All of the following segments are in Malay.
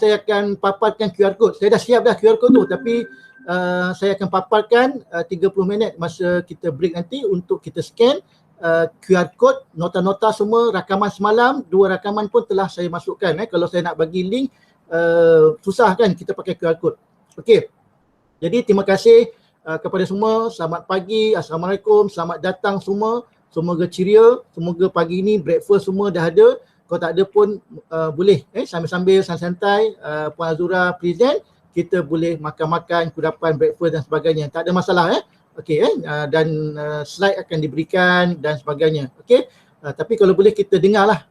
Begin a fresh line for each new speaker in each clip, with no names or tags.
saya akan paparkan QR code. Saya dah siap dah QR code tu, tapi saya akan paparkan 30 minit masa kita break nanti untuk kita scan QR code, nota-nota semua, rakaman semalam, 2 rakaman pun telah saya masukkan. Kalau saya nak bagi link, susah kan kita pakai QR code. Okey. Jadi terima kasih kepada semua. Selamat pagi, Assalamualaikum, selamat datang semua. Semoga ceria, semoga pagi ni breakfast semua dah ada. Kalau tak ada pun boleh sambil-sambil santai-santai Puan Azura present, kita boleh makan-makan kudapan, breakfast dan sebagainya. Tak ada masalah okey dan slide akan diberikan dan sebagainya. Okey. Tapi kalau boleh kita dengarlah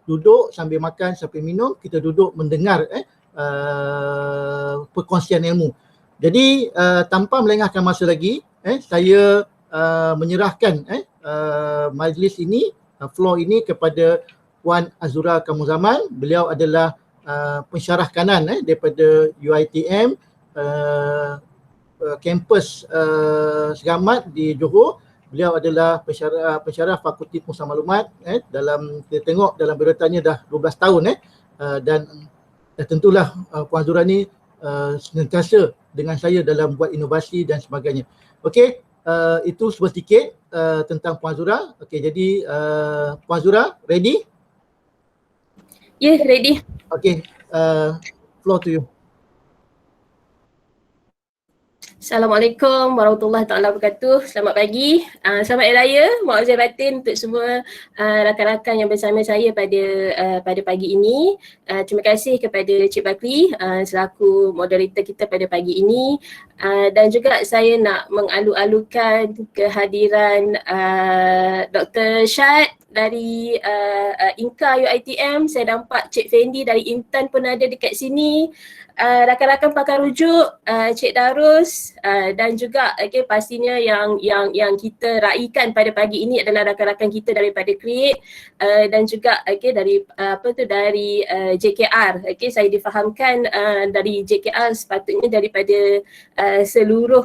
duduk sambil makan, sambil minum, kita duduk mendengar perkongsian ilmu. Jadi tanpa melengahkan masa lagi, saya menyerahkan majlis ini, floor ini kepada Puan Azura Kamuzaman. Beliau adalah pensyarah kanan daripada UiTM kampus Seramat di Johor. Beliau adalah pensyarah Fakulti Pengurusan Maklumat dalam, kita tengok dalam biodatanya dah 12 tahun dan tentulah Puan Azura ni sentiasa dengan saya dalam buat inovasi dan sebagainya. Okey, itu sedikit tentang Puan Azura. Okey, jadi Puan Azura ready?
Yeah, ready.
Okay, floor to you.
Assalamualaikum warahmatullahi taala wabarakatuh. Selamat pagi. Selamat Hari Raya. Maaf zahir batin untuk semua rakan-rakan yang bersama saya pada pagi ini. Terima kasih kepada Cik Bakri selaku moderator kita pada pagi ini. Dan juga saya nak mengalu-alukan kehadiran Dr. Syad dari Inka UiTM. Saya nampak Cik Fendi dari Intan pun ada dekat sini. Rakan-rakan pakar rujuk, Cik Darus dan juga pastinya yang kita raikan pada pagi ini adalah rakan-rakan kita daripada Create dan juga dari dari JKR. Saya difahamkan dari JKR sepatutnya daripada seluruh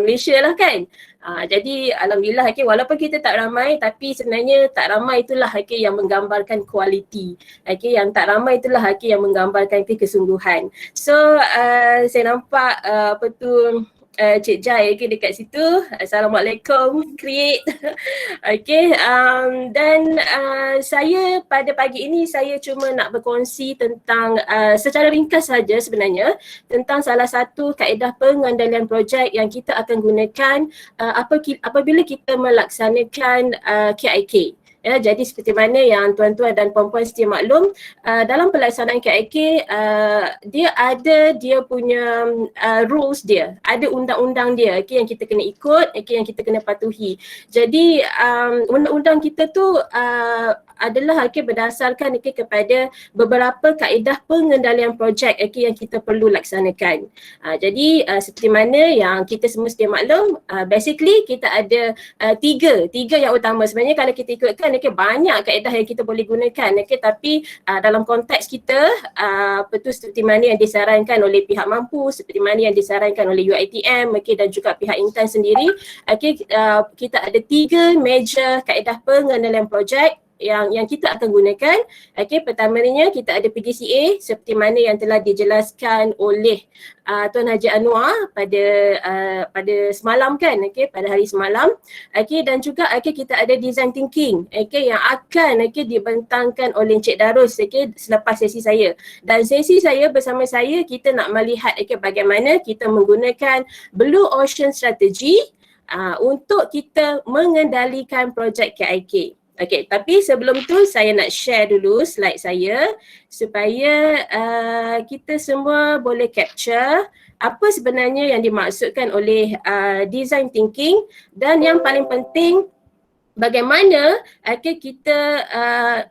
Malaysia lah kan. Jadi alhamdulillah walaupun kita tak ramai, tapi sebenarnya tak ramai itulah yang menggambarkan kualiti. Yang tak ramai itulah yang menggambarkan kesungguhan. So saya nampak Cik Jai dekat situ. Assalamualaikum Create. Dan saya pada pagi ini saya cuma nak berkongsi tentang secara ringkas saja sebenarnya tentang salah satu kaedah pengendalian projek yang kita akan gunakan apabila kita melaksanakan KIK. Jadi seperti mana yang tuan-tuan dan puan-puan sedia maklum, dalam pelaksanaan KIK dia punya rules dia, ada undang-undang dia yang kita kena ikut, yang kita kena patuhi. Jadi undang-undang kita tu adalah berdasarkan kepada beberapa kaedah pengendalian projek yang kita perlu laksanakan. Jadi seperti mana yang kita semua sedia maklum, basically kita ada tiga yang utama. Sebenarnya kalau kita ikutkan banyak kaedah yang kita boleh gunakan, tapi dalam konteks kita seperti mana yang disarankan oleh pihak mampu, seperti mana yang disarankan oleh UiTM dan juga pihak Intan sendiri, kita ada 3 major kaedah pengendalian projek yang kita akan gunakan. Pertamanya kita ada PDCA seperti mana yang telah dijelaskan oleh Tuan Haji Anwar pada semalam kan, pada hari semalam. Dan juga kita ada design thinking yang akan dibentangkan oleh Encik Darus selepas sesi saya. Dan sesi saya bersama saya, kita nak melihat bagaimana kita menggunakan Blue Ocean Strategy untuk kita mengendalikan projek KIK. Tapi sebelum tu saya nak share dulu slide saya supaya kita semua boleh capture apa sebenarnya yang dimaksudkan oleh design thinking, dan yang paling penting bagaimana kita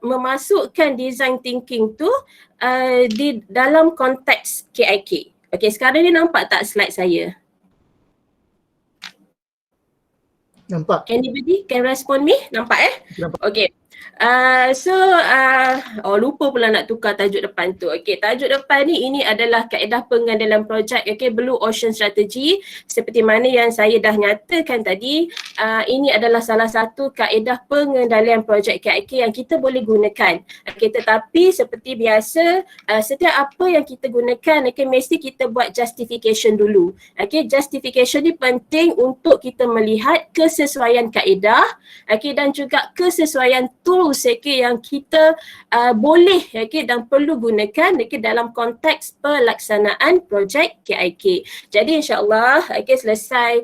memasukkan design thinking tu di dalam konteks KIK. Sekarang ni nampak tak slide saya?
Nampak.
Anybody can respond me? Nampak
Nampak.
Okay. Lupa pula nak tukar tajuk depan tu. Okey, tajuk depan ni ini adalah kaedah pengandalan projek, okey, Blue Ocean Strategy. Seperti mana yang saya dah nyatakan tadi, ini adalah salah satu kaedah pengendalian projek KIK yang kita boleh gunakan. Okey, tetapi seperti biasa, setiap apa yang kita gunakan, okey, mesti kita buat justification dulu. Okey, justification ni penting untuk kita melihat kesesuaian kaedah, okey, dan juga kesesuaian tools, okey, yang kita boleh, okey, dan perlu gunakan, okey, dalam konteks pelaksanaan projek KIK. Jadi insya-Allah, okey, selesai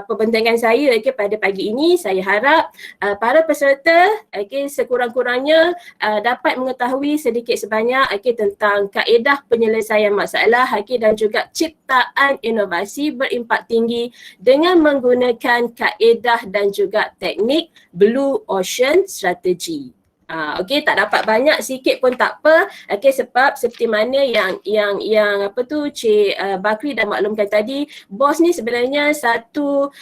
perbincangan saya, okey, pada pagi ini. Saya harap para peserta, okey, sekurang-kurangnya dapat mengetahui sedikit sebanyak, okey, tentang kaedah penyelesaian masalah, okey, dan juga ciptaan inovasi berimpak tinggi dengan menggunakan kaedah dan juga teknik Blue Ocean Strategy. Okey, tak dapat banyak, sikit pun tak apa. Okey, sebab seperti mana yang Cik Bakri dah maklumkan tadi, BOS ni sebenarnya satu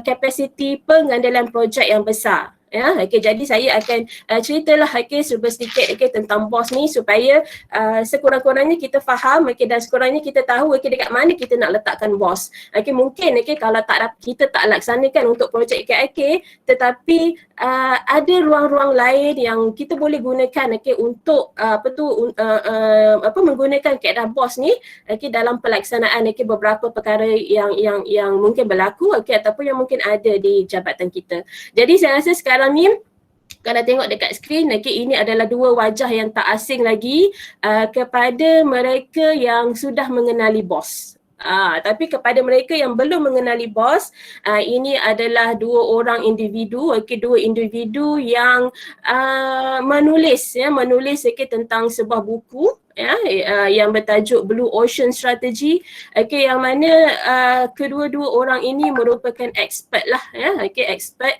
kapasiti pengandalan projek yang besar. Ya, okey, jadi saya akan ceritalah, okey, sedikit, okey, tentang BOS ni supaya sekurang-kurangnya kita faham, okey, dan sekurangnya kita tahu, okey, dekat mana kita nak letakkan BOS. Okey, mungkin, okey, kalau kita tak laksanakan untuk projek KIK, tetapi ada ruang-ruang lain yang kita boleh gunakan, okey, untuk menggunakan kaedah BOS ni, okey, dalam pelaksanaan, okey, beberapa perkara yang mungkin berlaku, okey, ataupun yang mungkin ada di jabatan kita. Jadi saya rasa sekarang ni, kalau tengok dekat skrin, okay, ini adalah dua wajah yang tak asing lagi kepada mereka yang sudah mengenali BOS. Tapi kepada mereka yang belum mengenali BOS, ini adalah dua orang individu, okay, dua individu yang menulis okay, tentang sebuah buku, yang bertajuk Blue Ocean Strategy, okay, yang mana kedua-dua orang ini merupakan expert lah, okay, expert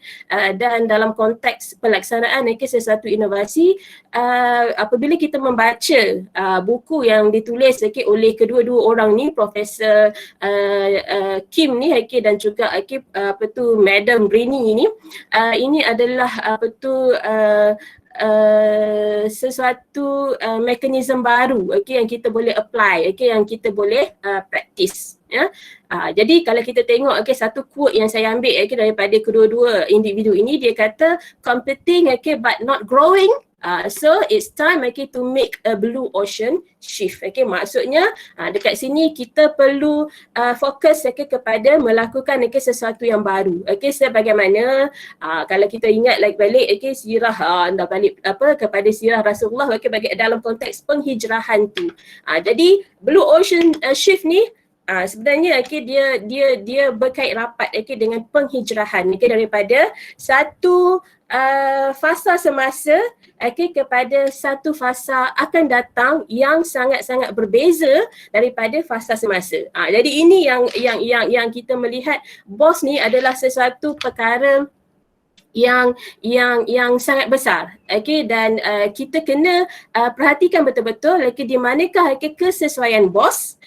dan dalam konteks pelaksanaan, okay, sesuatu inovasi. Apabila kita membaca buku yang ditulis, okay, oleh kedua-dua orang ni, Profesor Kim ni, okay, dan juga, okay, Madam Brini ini adalah sesuatu mekanisme baru, okay, yang kita boleh apply, okay, yang kita boleh practice. Jadi kalau kita tengok, okay, satu quote yang saya ambil, okay, daripada kedua-dua individu ini, dia kata competing, okay, but not growing. So it's time, okay, to make a blue ocean shift. Okay, maksudnya dekat sini kita perlu fokus, okay, kepada melakukan, okay, sesuatu yang baru. Okay, sebagaimana kalau kita ingat balik, okay, sirah dah balik kepada sirah Rasulullah, okay, bagi dalam konteks penghijrahan tu. Jadi blue ocean shift ni sebenarnya, okay, dia berkait rapat, okay, dengan penghijrahan, okay, daripada satu fasa semasa, okay, kepada satu fasa akan datang yang sangat-sangat berbeza daripada fasa semasa. Jadi ini yang kita melihat BOS ni adalah sesuatu perkara yang sangat besar, okay, dan kita kena perhatikan betul-betul, okay, di manakah, okay, kesesuaian BOS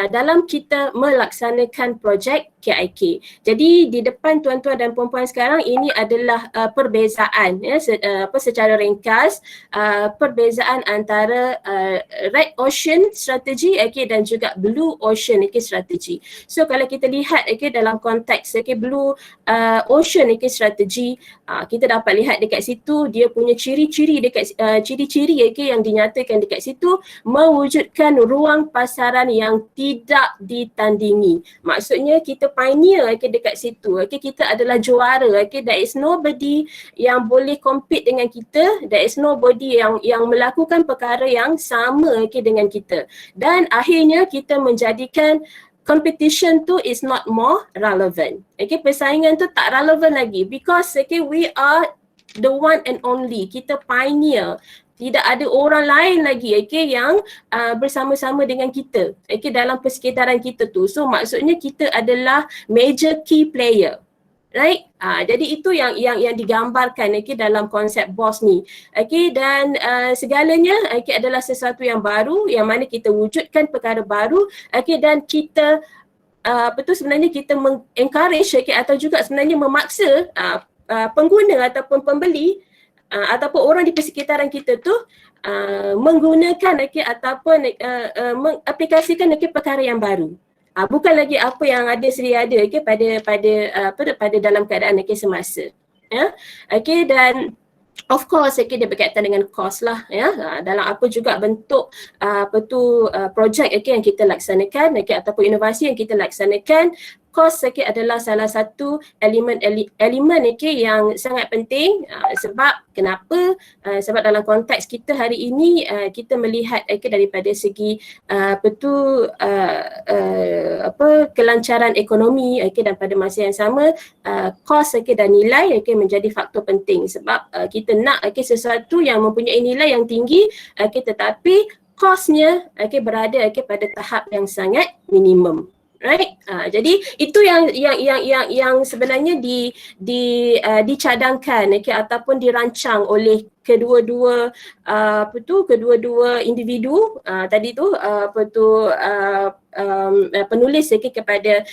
dalam kita melaksanakan projek KIK. Jadi di depan tuan-tuan dan puan-puan sekarang, ini adalah perbezaan, secara ringkas, perbezaan antara Red Ocean Strategy, okay, dan juga Blue Ocean, okay, Strategy. So kalau kita lihat, okay, dalam konteks, okay, Blue Ocean, okay, Strategy, kita dapat lihat dekat situ dia punya ciri-ciri ciri-ciri, okay, yang dinyatakan dekat situ, mewujudkan ruang pasaran yang tidak ditandingi. Maksudnya kita pioneer, okay, dekat situ, okay, kita adalah juara, okay, there is nobody yang boleh compete dengan kita, there is nobody yang melakukan perkara yang sama, okay, dengan kita, dan akhirnya kita menjadikan competition tu is not more relevant. Okay, persaingan tu tak relevan lagi because, okay, we are the one and only, kita pioneer. Tidak ada orang lain lagi, okay, yang bersama-sama dengan kita, okay, dalam persekitaran kita tu. So maksudnya kita adalah major key player, right? Jadi itu yang digambarkan, okay, dalam konsep BOS ni, okay, dan segalanya, okay, adalah sesuatu yang baru, yang mana kita wujudkan perkara baru, okay, dan kita sebenarnya kita encourage, okay, atau juga sebenarnya memaksa pengguna ataupun pembeli, ataupun orang di persekitaran kita tu menggunakan ataupun mengaplikasikan perkara yang baru. Bukan lagi apa yang ada sedia ada pada dalam keadaan semasa. Ya. Dan of course dia berkaitan dengan kos lah ya. Dalam apa juga bentuk projek yang kita laksanakan ataupun inovasi yang kita laksanakan, kos adalah salah satu elemen yang sangat penting. Sebab kenapa? Sebab dalam konteks kita hari ini kita melihat daripada segi kelancaran ekonomi dan pada masa yang sama kos dan nilai menjadi faktor penting. Sebab kita nak sesuatu yang mempunyai nilai yang tinggi tetapi kosnya berada pada tahap yang sangat minimum. Right? Jadi itu yang sebenarnya dicadangkan ataupun dirancang oleh kedua-dua individu tadi tu penulis kepada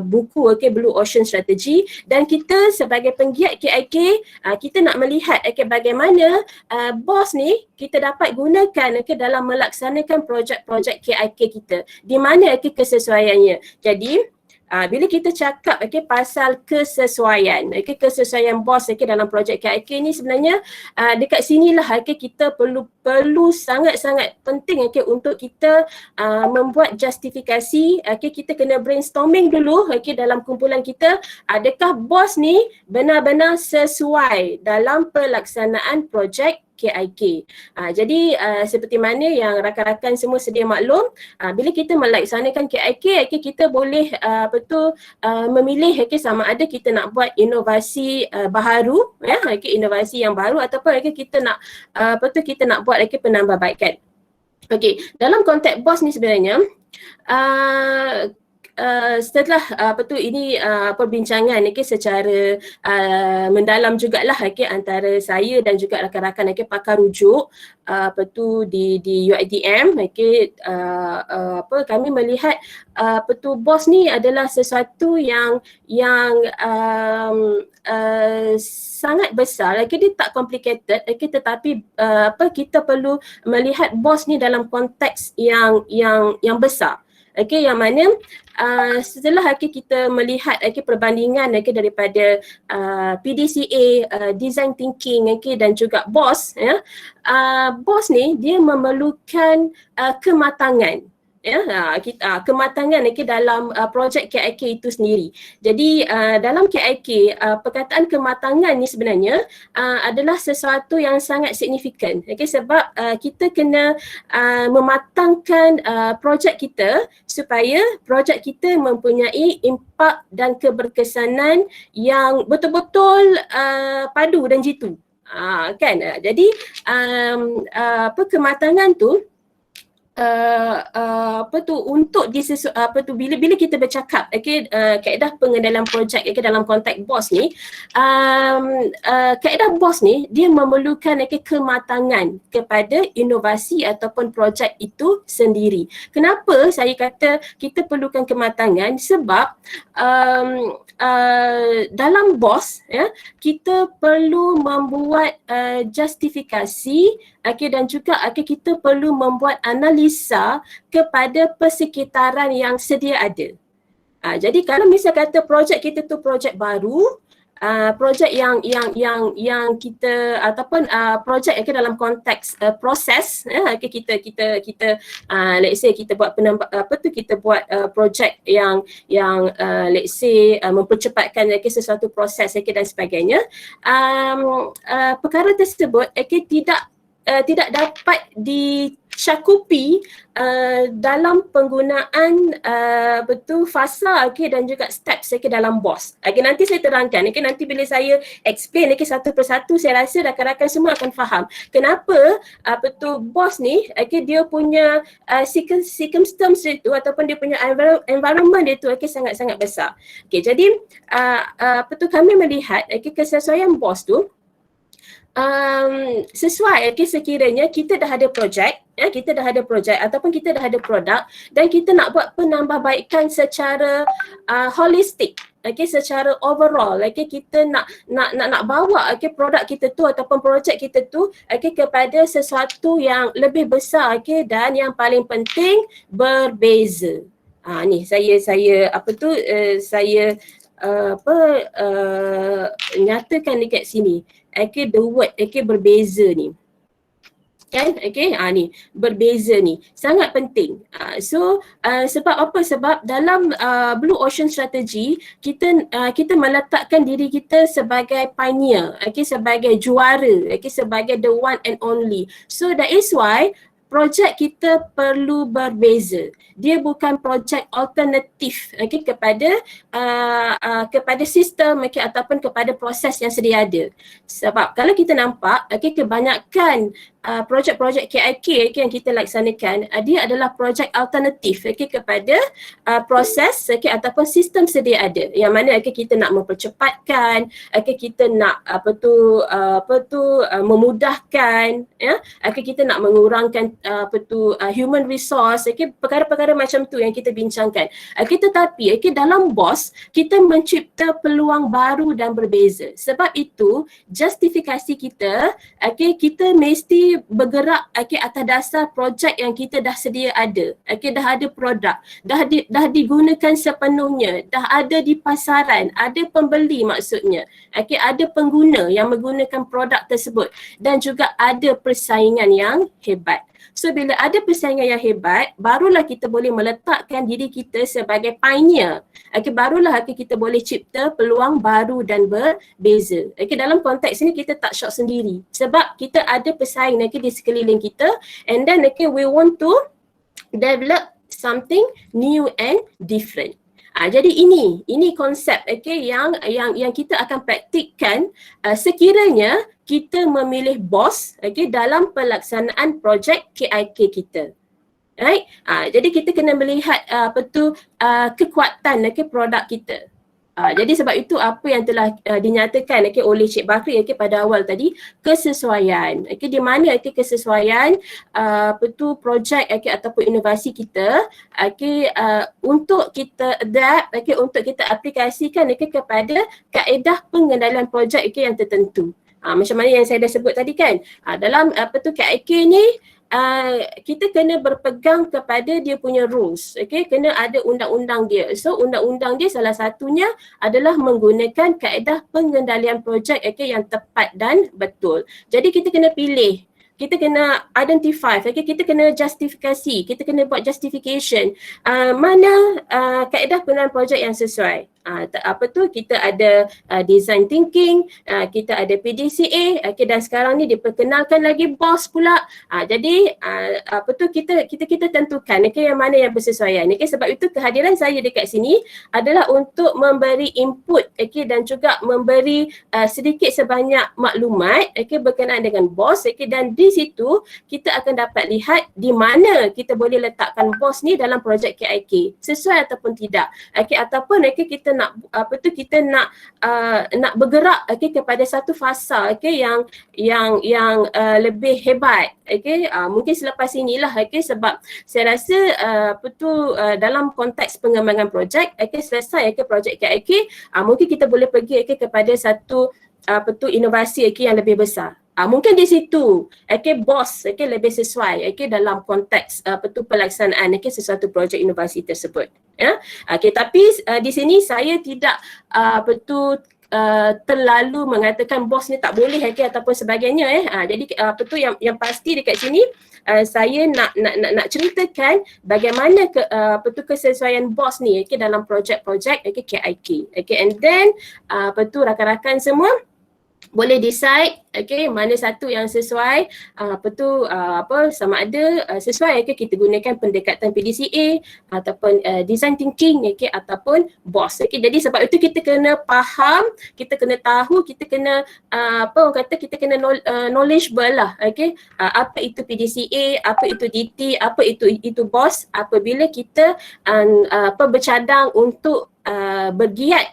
buku Blue Ocean Strategy, dan kita sebagai penggiat KIK kita nak melihat bagaimana BOS ni kita dapat gunakan dalam melaksanakan projek-projek KIK kita, di mana kesesuaiannya. Jadi bila kita cakap pasal kesesuaian BOS dalam projek KIK ni, sebenarnya dekat sinilah kita perlu sangat-sangat penting untuk kita membuat justifikasi. Kita kena brainstorming dulu dalam kumpulan kita, adakah BOS ni benar-benar sesuai dalam pelaksanaan projek KIK. Jadi seperti mana yang rakan-rakan semua sedia maklum, bila kita melaksanakan KIK, kita boleh memilih sama ada kita nak buat inovasi baharu, inovasi yang baru, ataupun kita nak kita nak buat penambahbaikan. Okey, dalam konteks BOS ni sebenarnya setelah ini perbincangan secara mendalam jugalah antara saya dan juga rakan-rakan pakar rujuk di UiTM, kami melihat BOS ni adalah sesuatu yang sangat besar. Dia tak complicated, tetapi kita perlu melihat BOS ni dalam konteks yang besar. Yang mana setelah kita melihat perbandingan daripada PDCA, design thinking dan juga BOS, BOS ni dia memerlukan kematangan. Kematangan dalam projek KIK itu sendiri. Jadi dalam KIK perkataan kematangan ni sebenarnya adalah sesuatu yang sangat signifikan. Sebab kita kena mematangkan projek kita supaya projek kita mempunyai impak dan keberkesanan yang betul-betul padu dan jitu. Jadi kematangan tu untuk bila kita bercakap kaedah pengendalian projek dalam konteks BOS ni, kaedah BOS ni dia memerlukan kematangan kepada inovasi ataupun projek itu sendiri. Kenapa saya kata kita perlukan kematangan? Sebab dalam BOS kita perlu membuat justifikasi dan juga kita perlu membuat analisa kepada persekitaran yang sedia ada. Jadi kalau misal kata projek kita tu projek baru, projek yang kita ataupun projek dalam konteks proses, kita let's say kita buat kita buat projek yang let's say mempercepatkan sesuatu proses dan sebagainya, perkara tersebut tidak dapat dicakupi dalam penggunaan fasa dan juga steps dalam BOS. Nanti saya terangkan, nanti bila saya explain satu persatu, saya rasa rakan-rakan semua akan faham kenapa BOS ni dia punya circumstance itu ataupun dia punya environment itu sangat-sangat besar. Jadi kami melihat kesesuaian BOS tu sesuai sekiranya kita dah ada projek, kita dah ada projek ataupun kita dah ada produk dan kita nak buat penambahbaikan secara holistik, secara overall, kita nak bawa produk kita tu ataupun projek kita tu kepada sesuatu yang lebih besar, dan yang paling penting berbeza. Ni saya nyatakan dekat sini. The word berbeza ni. Kan? Ni berbeza ni sangat penting. Sebab apa? Sebab dalam Blue Ocean Strategy kita meletakkan diri kita sebagai pioneer, sebagai juara, sebagai the one and only. So that is why projek kita perlu berbeza. Dia bukan projek alternatif kepada sistem ataupun kepada proses yang sedia ada. Sebab kalau kita nampak kebanyakan projek-projek KIK yang kita laksanakan, dia adalah projek alternatif kepada proses ataupun sistem sedia ada. Yang mana kita nak mempercepatkan, kita nak memudahkan, kita nak mengurangkan human resource, perkara-perkara macam tu yang kita bincangkan. Tetapi dalam BOS kita mencipta peluang baru dan berbeza. Sebab itu justifikasi kita, kita mesti bergerak atas dasar projek yang kita dah sedia ada. Dah ada produk, dah digunakan sepenuhnya, dah ada di pasaran, ada pembeli maksudnya. Ada pengguna yang menggunakan produk tersebut dan juga ada persaingan yang hebat. So bila ada persaingan yang hebat, barulah kita boleh meletakkan diri kita sebagai pioneer. Barulah kita boleh cipta peluang baru dan berbeza. Dalam konteks ini kita tak syok sendiri sebab kita ada pesaing di sekeliling kita, and then we want to develop something new and different. Jadi ini konsep yang kita akan praktikkan sekiranya kita memilih BOS dalam pelaksanaan projek KIK kita. Right? Jadi kita kena melihat kekuatan produk kita. Jadi sebab itu apa yang telah dinyatakan oleh Cik Bakri pada awal tadi, kesesuaian. Di mana kesesuaian projek ataupun inovasi kita untuk kita adapt, untuk kita aplikasikan kepada kaedah pengendalian projek yang tertentu. Macam mana yang saya dah sebut tadi kan, dalam KIK ni kita kena berpegang kepada dia punya rules, kena ada undang-undang dia. So undang-undang dia salah satunya adalah menggunakan kaedah pengendalian projek yang tepat dan betul. Jadi kita kena pilih, kita kena identify, kita kena justifikasi, kita kena buat justification mana kaedah pengendalian projek yang sesuai. Kita ada design thinking, kita ada PDCA, dan sekarang ni diperkenalkan lagi BOS pula. Jadi kita tentukan yang mana yang bersesuaian. Sebab itu kehadiran saya dekat sini adalah untuk memberi input dan juga memberi sedikit sebanyak maklumat berkenaan dengan BOS, dan di situ kita akan dapat lihat di mana kita boleh letakkan BOS ni dalam projek KIK, sesuai ataupun tidak, ataupun kita nak nak bergerak kepada satu fasa yang lebih hebat. Mungkin selepas inilah sebab saya rasa dalam konteks pengembangan projek selesai projek KIK, mungkin kita boleh pergi kepada satu inovasi yang lebih besar. Mungkin di situ BOS lebih sesuai dalam konteks pelaksanaan sesuatu projek inovasi tersebut. Tapi di sini saya tidak terlalu mengatakan BOS ni tak boleh ataupun sebagainya. Jadi yang pasti dekat sini saya nak ceritakan bagaimana kesesuaian BOS ni dalam projek-projek KIK. And then rakan-rakan semua boleh decide mana satu yang sesuai, sama ada sesuai kita gunakan pendekatan PDCA ataupun design thinking ataupun BOS. Jadi sebab itu kita kena faham, kita kena tahu, kita kena kita kena knowledgeable lah. Apa itu PDCA, apa itu DT, apa itu BOS apabila kita bercadang untuk bergiat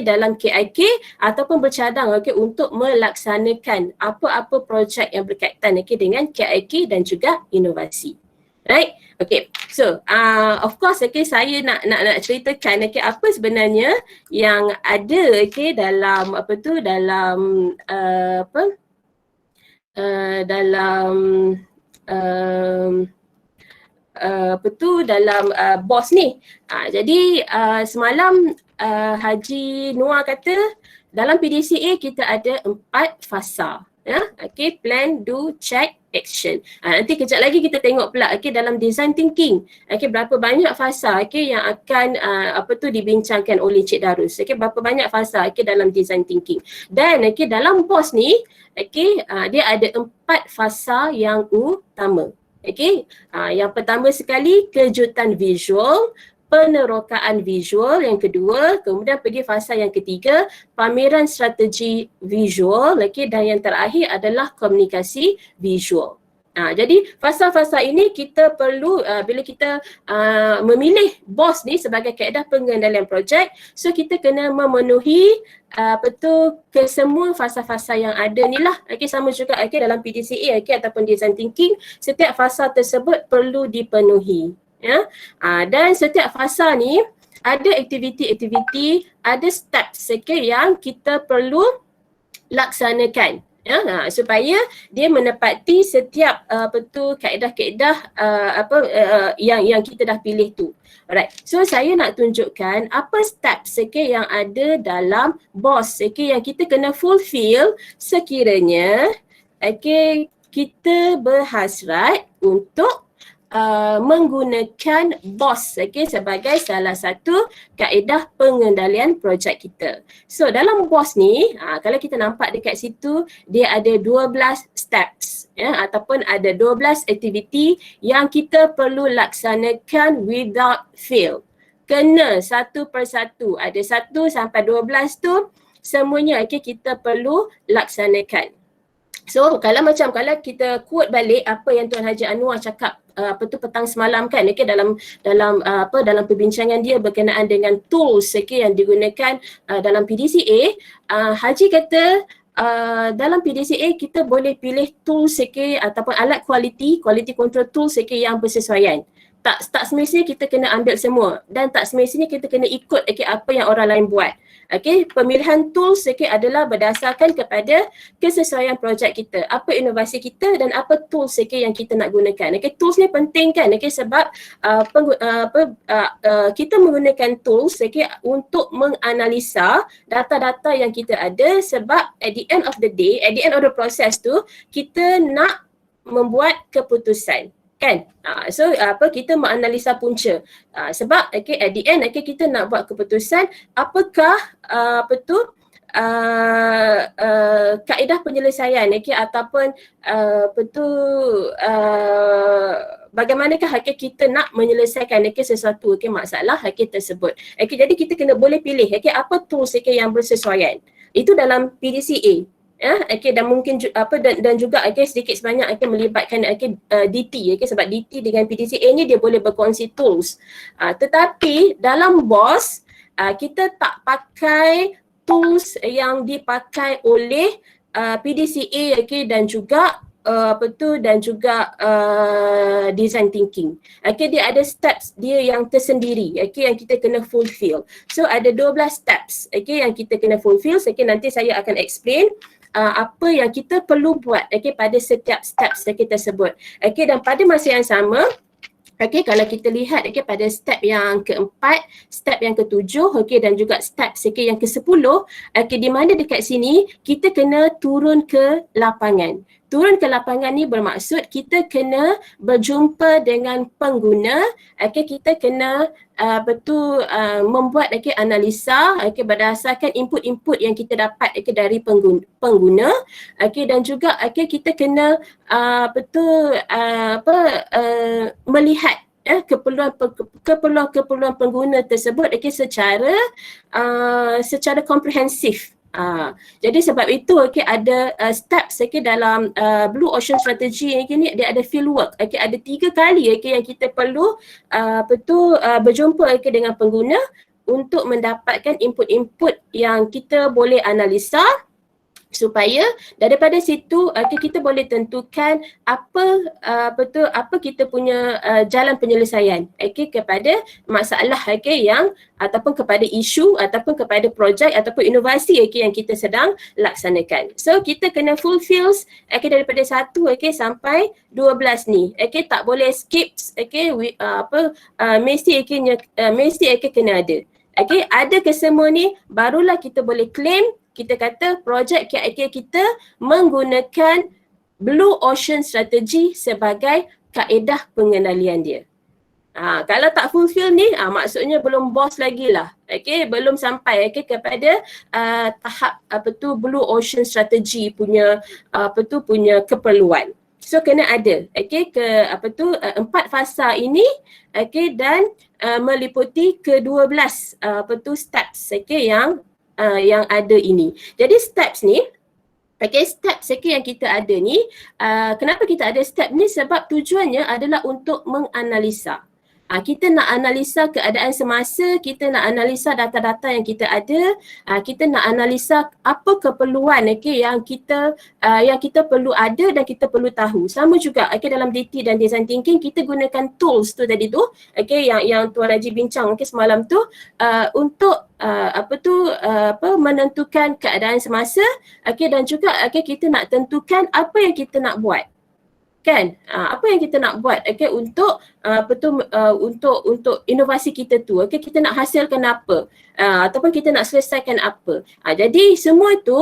dalam KIK ataupun bercadang untuk melaksanakan apa-apa projek yang berkaitan dengan KIK dan juga inovasi. Right? Okay, so of course saya nak ceritakan apa sebenarnya yang ada dalam dalam BOS ni. Jadi semalam Haji Noor kata dalam PDCA kita ada 4 fasa. Plan, do, check, action. Nanti kejap lagi kita tengok pula dalam design thinking berapa banyak fasa yang akan dibincangkan oleh Cik Darus. Berapa banyak fasa dalam design thinking. Dan dalam BOS ni dia ada 4 fasa yang utama. Yang pertama sekali kejutan visual, penerokaan visual yang kedua, kemudian pergi fasa yang ketiga pameran strategi visual, dan yang terakhir adalah komunikasi visual. Jadi fasa-fasa ini kita perlu bila kita memilih BOS ni sebagai kaedah pengendalian projek, so kita kena memenuhi kesemua fasa-fasa yang ada ni lah. Sama juga dalam PDCA ataupun design thinking, setiap fasa tersebut perlu dipenuhi. Dan setiap fasa ni ada aktiviti-aktiviti, ada steps yang kita perlu laksanakan supaya dia menepati setiap kaedah-kaedah yang kita dah pilih tu. Alright. So saya nak tunjukkan apa steps yang ada dalam BOS yang kita kena fulfill sekiranya kita berhasrat untuk menggunakan BOS sebagai salah satu kaedah pengendalian projek kita. So dalam BOS ni, kalau kita nampak dekat situ, dia ada 12 steps ataupun ada 12 aktiviti yang kita perlu laksanakan without fail. Kena satu persatu, ada 1 sampai 12 tu semuanya kita perlu laksanakan. So kalau kita quote balik apa yang Tuan Haji Anwar cakap petang semalam kan dalam perbincangan dia berkenaan dengan tools yang digunakan dalam PDCA, Haji kata dalam PDCA kita boleh pilih tools ataupun alat quality control tools yang bersesuaian. Tak semestinya kita kena ambil semua dan tak semestinya kita kena ikut apa yang orang lain buat. Pemilihan tools adalah berdasarkan kepada kesesuaian projek kita, apa inovasi kita dan apa tools yang kita nak gunakan. Tools ni penting kan sebab kita menggunakan tools untuk menganalisa data-data yang kita ada, sebab at the end of the day, at the end of the process tu kita nak membuat keputusan. Kan? So kita menganalisa punca. Sebab at the end kita nak buat keputusan apakah kaedah penyelesaian ataupun bagaimanakah kita nak menyelesaikan sesuatu masalah tersebut. Jadi kita kena boleh pilih apa tools yang bersesuaian. Itu dalam PDCA. Dan mungkin dan juga sedikit sebanyak melibatkan DT sebab DT dengan PDCA ni dia boleh berkongsi tools. Tetapi dalam BOS kita tak pakai tools yang dipakai oleh PDCA dan juga design thinking. Dia ada steps dia yang tersendiri yang kita kena fulfill. So ada 12 steps yang kita kena fulfill. Nanti saya akan explain apa yang kita perlu buat pada setiap steps tersebut. Dan pada masa yang sama, kalau kita lihat pada step yang keempat, step yang ketujuh dan juga step yang ke-10, di mana dekat sini kita kena turun ke lapangan. Turun ke lapangan ni bermaksud kita kena berjumpa dengan pengguna, kita kena membuat analisa berdasarkan input-input yang kita dapat dari pengguna, dan juga kita kena melihat keperluan pengguna tersebut secara komprehensif. Jadi sebab itu ada steps dalam Blue Ocean Strategy ni dia ada field work. Ada 3 kali yang kita perlu berjumpa dengan pengguna untuk mendapatkan input-input yang kita boleh analisa, supaya daripada situ kita boleh tentukan apa kita punya jalan penyelesaian kepada masalah yang ataupun kepada isu ataupun kepada projek ataupun inovasi yang kita sedang laksanakan. So kita kena fulfills daripada 1 sampai 12 ni. Tak boleh skip mesti kena ada. Ada kesemua ni barulah kita boleh claim, kita kata projek KIK kita menggunakan Blue Ocean Strategy sebagai kaedah pengendalian dia. Kalau tak fulfill ni, maksudnya belum boss lagi lah. Belum sampai kepada tahap Blue Ocean Strategy punya punya keperluan. So kena ada 4 fasa ini dan meliputi ke-12 steps yang ada ini. Jadi steps ni, steps yang kita ada ni, kenapa kita ada step ni? Sebab tujuannya adalah untuk menganalisa. Kita nak analisa keadaan semasa, kita nak analisa data-data yang kita ada, kita nak analisa apa keperluan yang kita perlu ada dan kita perlu tahu. Sama juga dalam DT dan design thinking, kita gunakan tools tu tadi tu, yang Tuan Raji bincang semalam tu, untuk menentukan keadaan semasa, dan juga kita nak tentukan apa yang kita nak buat. Apa yang kita nak buat untuk untuk inovasi kita tu, kita nak hasilkan apa, ataupun kita nak selesaikan apa. Jadi semua tu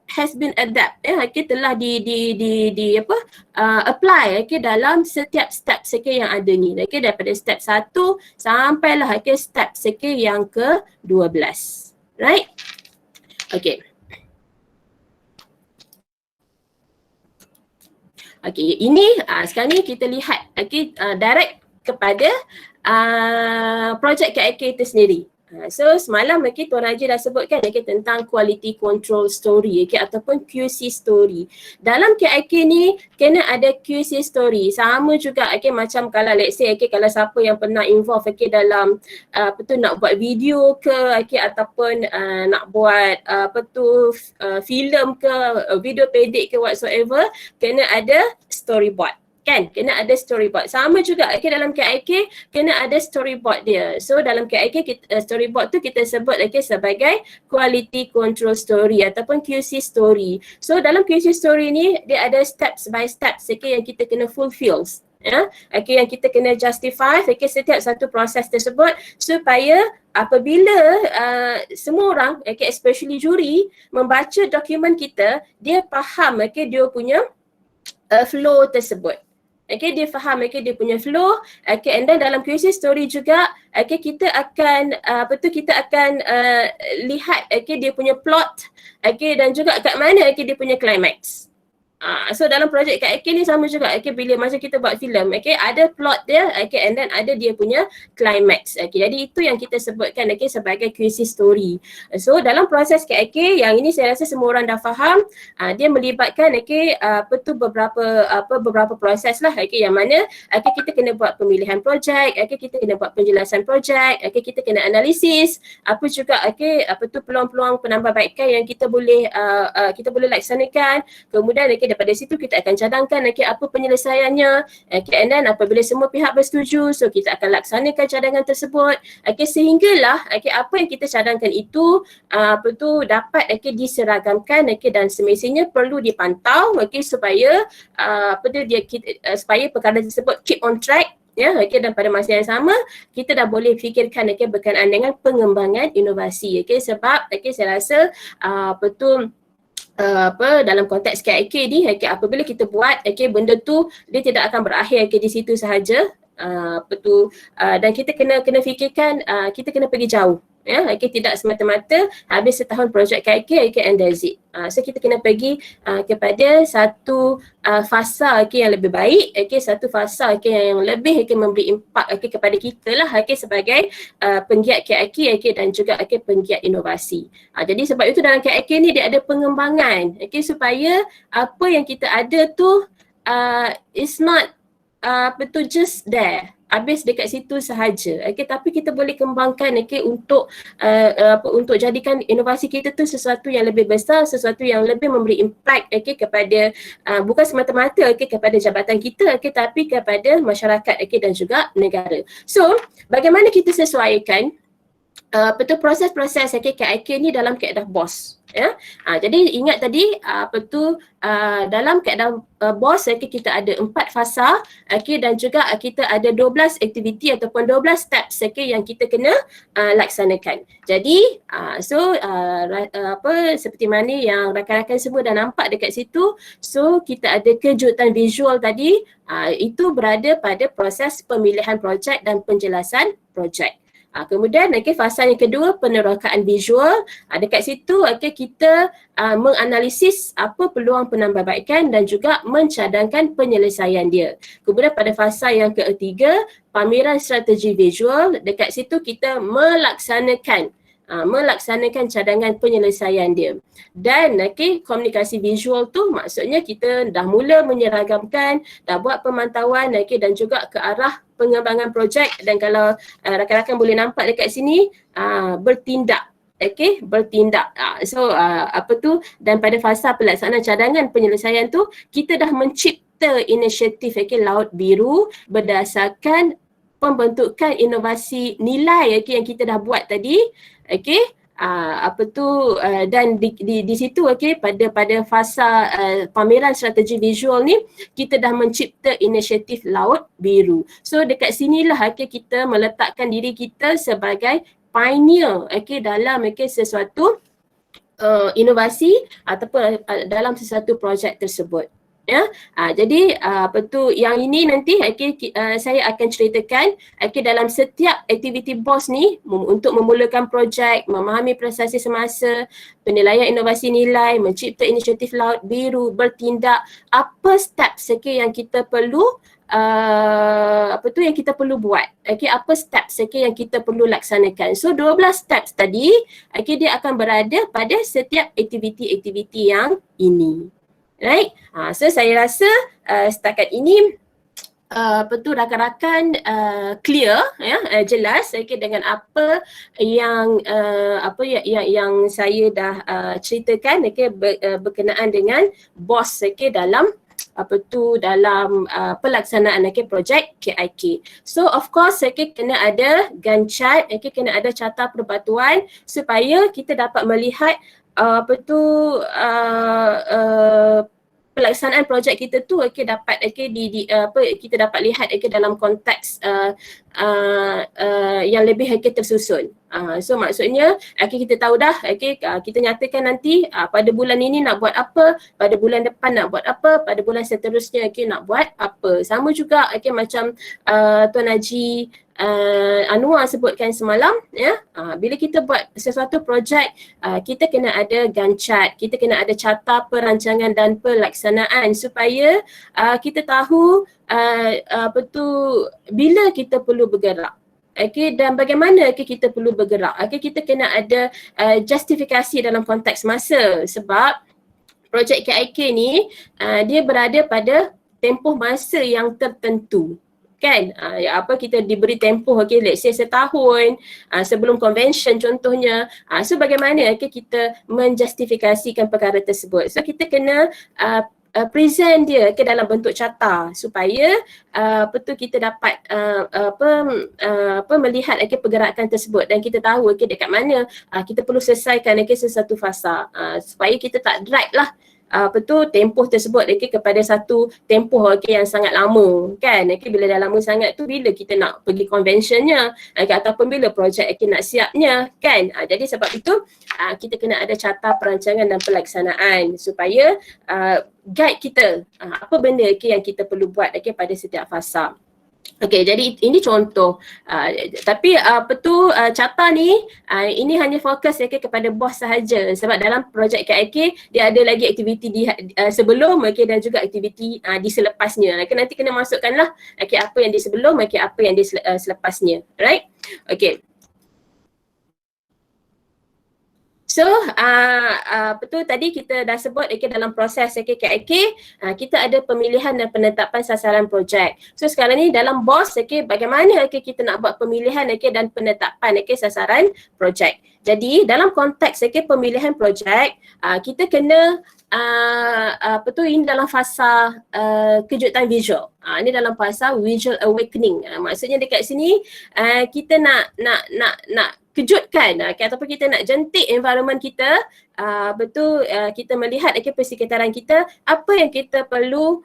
has been adapt, telah apply dalam setiap step yang ada ni, daripada step 1 sampailah step yang ke-12. Right? Ini sekarang ni kita lihat direct kepada projek KIK itu sendiri. So semalam Tuan Raji dah sebutkan tentang quality control story ataupun QC story. Dalam KIK ni kena ada QC story. Sama juga macam kalau let's say kalau siapa yang pernah involve dalam nak buat video ke ataupun nak buat filem ke, video pendek ke whatsoever, kena ada storyboard. Kena ada storyboard. Sama juga dalam KIK kena ada storyboard dia. So dalam KIK storyboard tu kita sebut sebagai quality control story ataupun QC story. So dalam QC story ni dia ada steps by steps yang kita kena fulfills. Yang kita kena justify setiap satu proses tersebut, supaya apabila semua orang, especially juri, membaca dokumen kita, dia faham dia punya flow tersebut. Dia faham dia punya flow, and then dalam QC story juga kita akan lihat dia punya plot, dan juga kat mana dia punya climax. So dalam projek KIK ni sama juga, bila masa kita buat filem, ada plot dia, and then ada dia punya climax. Jadi itu yang kita sebutkan sebagai QC story. So dalam proses KIK yang ini saya rasa semua orang dah faham, dia melibatkan beberapa proses lah, yang mana kita kena buat pemilihan projek, kita kena buat penjelasan projek, kita kena analisis apa juga peluang-peluang penambahbaikan yang kita boleh laksanakan. Kemudian daripada situ kita akan cadangkan apa penyelesaiannya, and then apabila semua pihak bersetuju, so kita akan laksanakan cadangan tersebut, sehinggalah apa yang kita cadangkan itu dapat diseragamkan, dan semestinya perlu dipantau supaya supaya perkara tersebut keep on track. Dan pada masa yang sama kita dah boleh fikirkan berkenaan dengan pengembangan inovasi. Sebab saya rasa dalam konteks KIK ni, apabila kita buat benda tu, dia tidak akan berakhir di situ sahaja. Dan kita kena fikirkan, kita kena pergi jauh. Tidak semata-mata habis setahun projek KIK and that's it. So kita kena pergi kepada satu fasa yang lebih baik, satu fasa yang lebih memberi impak kepada kita lah sebagai penggiat KIK dan juga penggiat inovasi. Jadi sebab itu dalam KIK ni dia ada pengembangan supaya apa yang kita ada tu is not just there. habis dekat situ sahaja. Okey, tapi kita boleh kembangkan untuk untuk jadikan inovasi kita tu sesuatu yang lebih besar, sesuatu yang lebih memberi impact kepada bukan semata-mata kepada jabatan kita tapi kepada masyarakat dan juga negara. So, bagaimana kita sesuaikan betul proses-proses KIK ni dalam kaedah BOS, ya. Jadi ingat tadi dalam kaedah BOS kita ada 4 fasa dan juga kita ada 12 aktiviti ataupun 12 steps yang kita kena laksanakan. Jadi seperti mana yang rakan-rakan semua dah nampak dekat situ, so kita ada kejutan visual tadi, itu berada pada proses pemilihan projek dan penjelasan projek. Kemudian fasa yang kedua, penerokaan visual. Dekat situ kita menganalisis apa peluang penambahbaikan dan juga mencadangkan penyelesaian dia. Kemudian pada fasa yang ketiga, pameran strategi visual. Dekat situ kita melaksanakan cadangan penyelesaian dia. Dan komunikasi visual tu maksudnya kita dah mula menyeragamkan, dah buat pemantauan dan juga ke arah pengembangan projek, dan kalau rakan-rakan boleh nampak dekat sini bertindak. Bertindak. Dan pada fasa pelaksanaan cadangan penyelesaian tu kita dah mencipta inisiatif Laut Biru berdasarkan pembentukan inovasi nilai yang kita dah buat tadi. Dan di situ pada fasa pameran strategi visual ni kita dah mencipta inisiatif Laut Biru. So dekat sinilah kita meletakkan diri kita sebagai pioneer dalam sesuatu inovasi ataupun dalam sesuatu projek tersebut. Ya, jadi yang ini nanti saya akan ceritakan dalam setiap aktiviti BOS ni untuk memulakan projek, memahami prestasi semasa, penilaian inovasi nilai, mencipta inisiatif Laut Biru, bertindak, apa steps yang kita perlu yang kita perlu buat, apa steps yang kita perlu laksanakan. So 12 steps tadi dia akan berada pada setiap aktiviti-aktiviti yang ini. Right? So saya rasa setakat ini rakan-rakan clear, jelas dengan apa yang saya dah ceritakan berkenaan dengan BOS dalam dalam pelaksanaan projek KIK. So of course kena ada Gantt chart, kena ada carta perbatuan supaya kita dapat melihat pelaksanaan projek kita tu dapat kita dapat lihat dalam konteks yang lebih tersusun. So maksudnya kita tahu dah kita nyatakan nanti pada bulan ini nak buat apa, pada bulan depan nak buat apa, pada bulan seterusnya nak buat apa. Sama juga macam Tuan Haji Anwar sebutkan semalam, ya, bila kita buat sesuatu projek kita kena ada Gantt chart, kita kena ada carta perancangan dan pelaksanaan supaya kita tahu bila kita perlu bergerak. Dan bagaimana kita perlu bergerak. Kita kena ada justifikasi dalam konteks masa, sebab projek KIK ni dia berada pada tempoh masa yang tertentu. Kan, kita diberi tempoh let's say setahun sebelum convention contohnya. So bagaimana kita menjustifikasikan perkara tersebut. So kita kena present dia dalam bentuk carta supaya kita dapat melihat pergerakan tersebut, dan kita tahu dekat mana kita perlu selesaikan sesuatu fasa supaya kita tak drag lah tempoh tersebut kepada satu tempoh yang sangat lama, kan. Bila dah lama sangat tu, bila kita nak pergi conventionnya ataupun bila projek nak siapnya, kan. Jadi sebab itu kita kena ada carta perancangan dan pelaksanaan supaya guide kita apa benda yang kita perlu buat pada setiap fasa. Okey, jadi ini contoh. Tapi carta ni ini hanya fokus kepada BOS sahaja, sebab dalam projek KIK dia ada lagi aktiviti di sebelum dan juga aktiviti di selepasnya. Nanti kena masukkanlah apa yang di sebelum, apa yang di selepasnya. Right? Okey. So betul tadi kita dah sebut dalam proses KIK kita ada pemilihan dan penetapan sasaran projek. So sekarang ni dalam BOS bagaimana kita nak buat pemilihan dan penetapan sasaran projek. Jadi dalam konteks pemilihan projek kita kena ini dalam fasa kejutan visual. Ini dalam fasa visual awakening. Maksudnya dekat sini kita nak kejutkan ataupun kita nak jentik environment kita, kita melihat persekitaran kita, apa yang kita perlu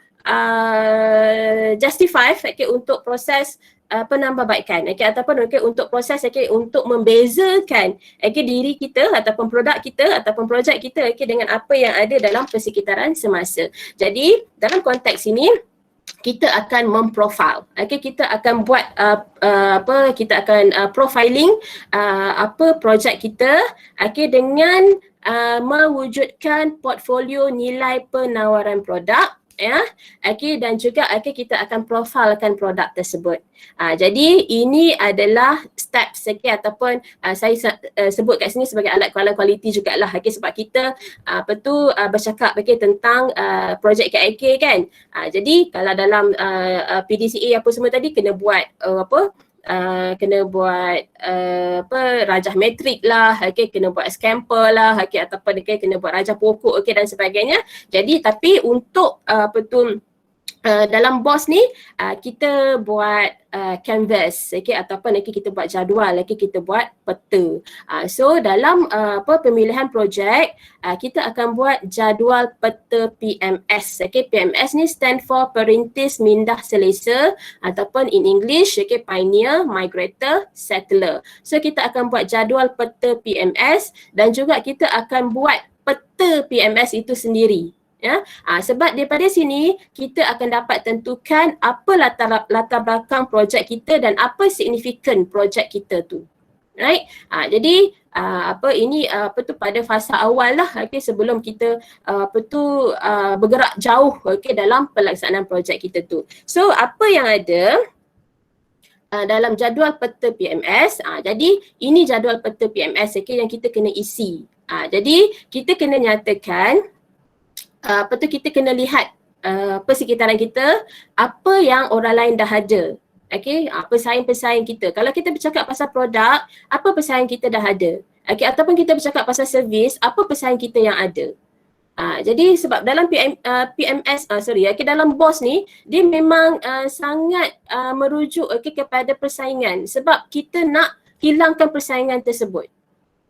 justify untuk proses penambahbaikan ataupun untuk proses untuk membezakan diri kita ataupun produk kita ataupun projek kita dengan apa yang ada dalam persekitaran semasa. Jadi dalam konteks ini kita akan memprofile. Kita akan buat kita akan profiling apa projek kita dengan mewujudkan portfolio nilai penawaran produk dan juga kita akan profilkan produk tersebut. Jadi ini adalah steps ataupun saya sebut kat sini sebagai alat kualiti jugalah sebab kita bercakap tentang projek KIK kan. Jadi kalau dalam PDCA apa semua tadi kena buat kena buat rajah metrik lah, kena buat scamper lah, ataupun kena buat rajah pokok dan sebagainya. Jadi tapi untuk dalam BOS ni kita buat canvas ataupun kita buat jadual, kita buat peta. So dalam pemilihan projek kita akan buat jadual peta PMS. PMS ni stand for Perintis Mindah Selesa ataupun in English Pioneer Migrator Settler. So kita akan buat jadual peta PMS dan juga kita akan buat peta PMS itu sendiri. Sebab daripada sini kita akan dapat tentukan apa latar belakang projek kita dan apa signifikan projek kita tu. Right? Jadi ini pada fasa awal lah sebelum kita bergerak jauh dalam pelaksanaan projek kita tu. So apa yang ada dalam jadual peta PMS, jadi ini jadual peta PMS yang kita kena isi. Jadi kita kena nyatakan kita kena lihat persekitaran kita, apa yang orang lain dah ada. Pesaing-pesaing kita. Kalau kita bercakap pasal produk, apa pesaing kita dah ada. Ataupun kita bercakap pasal servis, apa pesaing kita yang ada. Jadi sebab dalam PMS, dalam BOS ni, dia memang sangat merujuk kepada persaingan sebab kita nak hilangkan persaingan tersebut.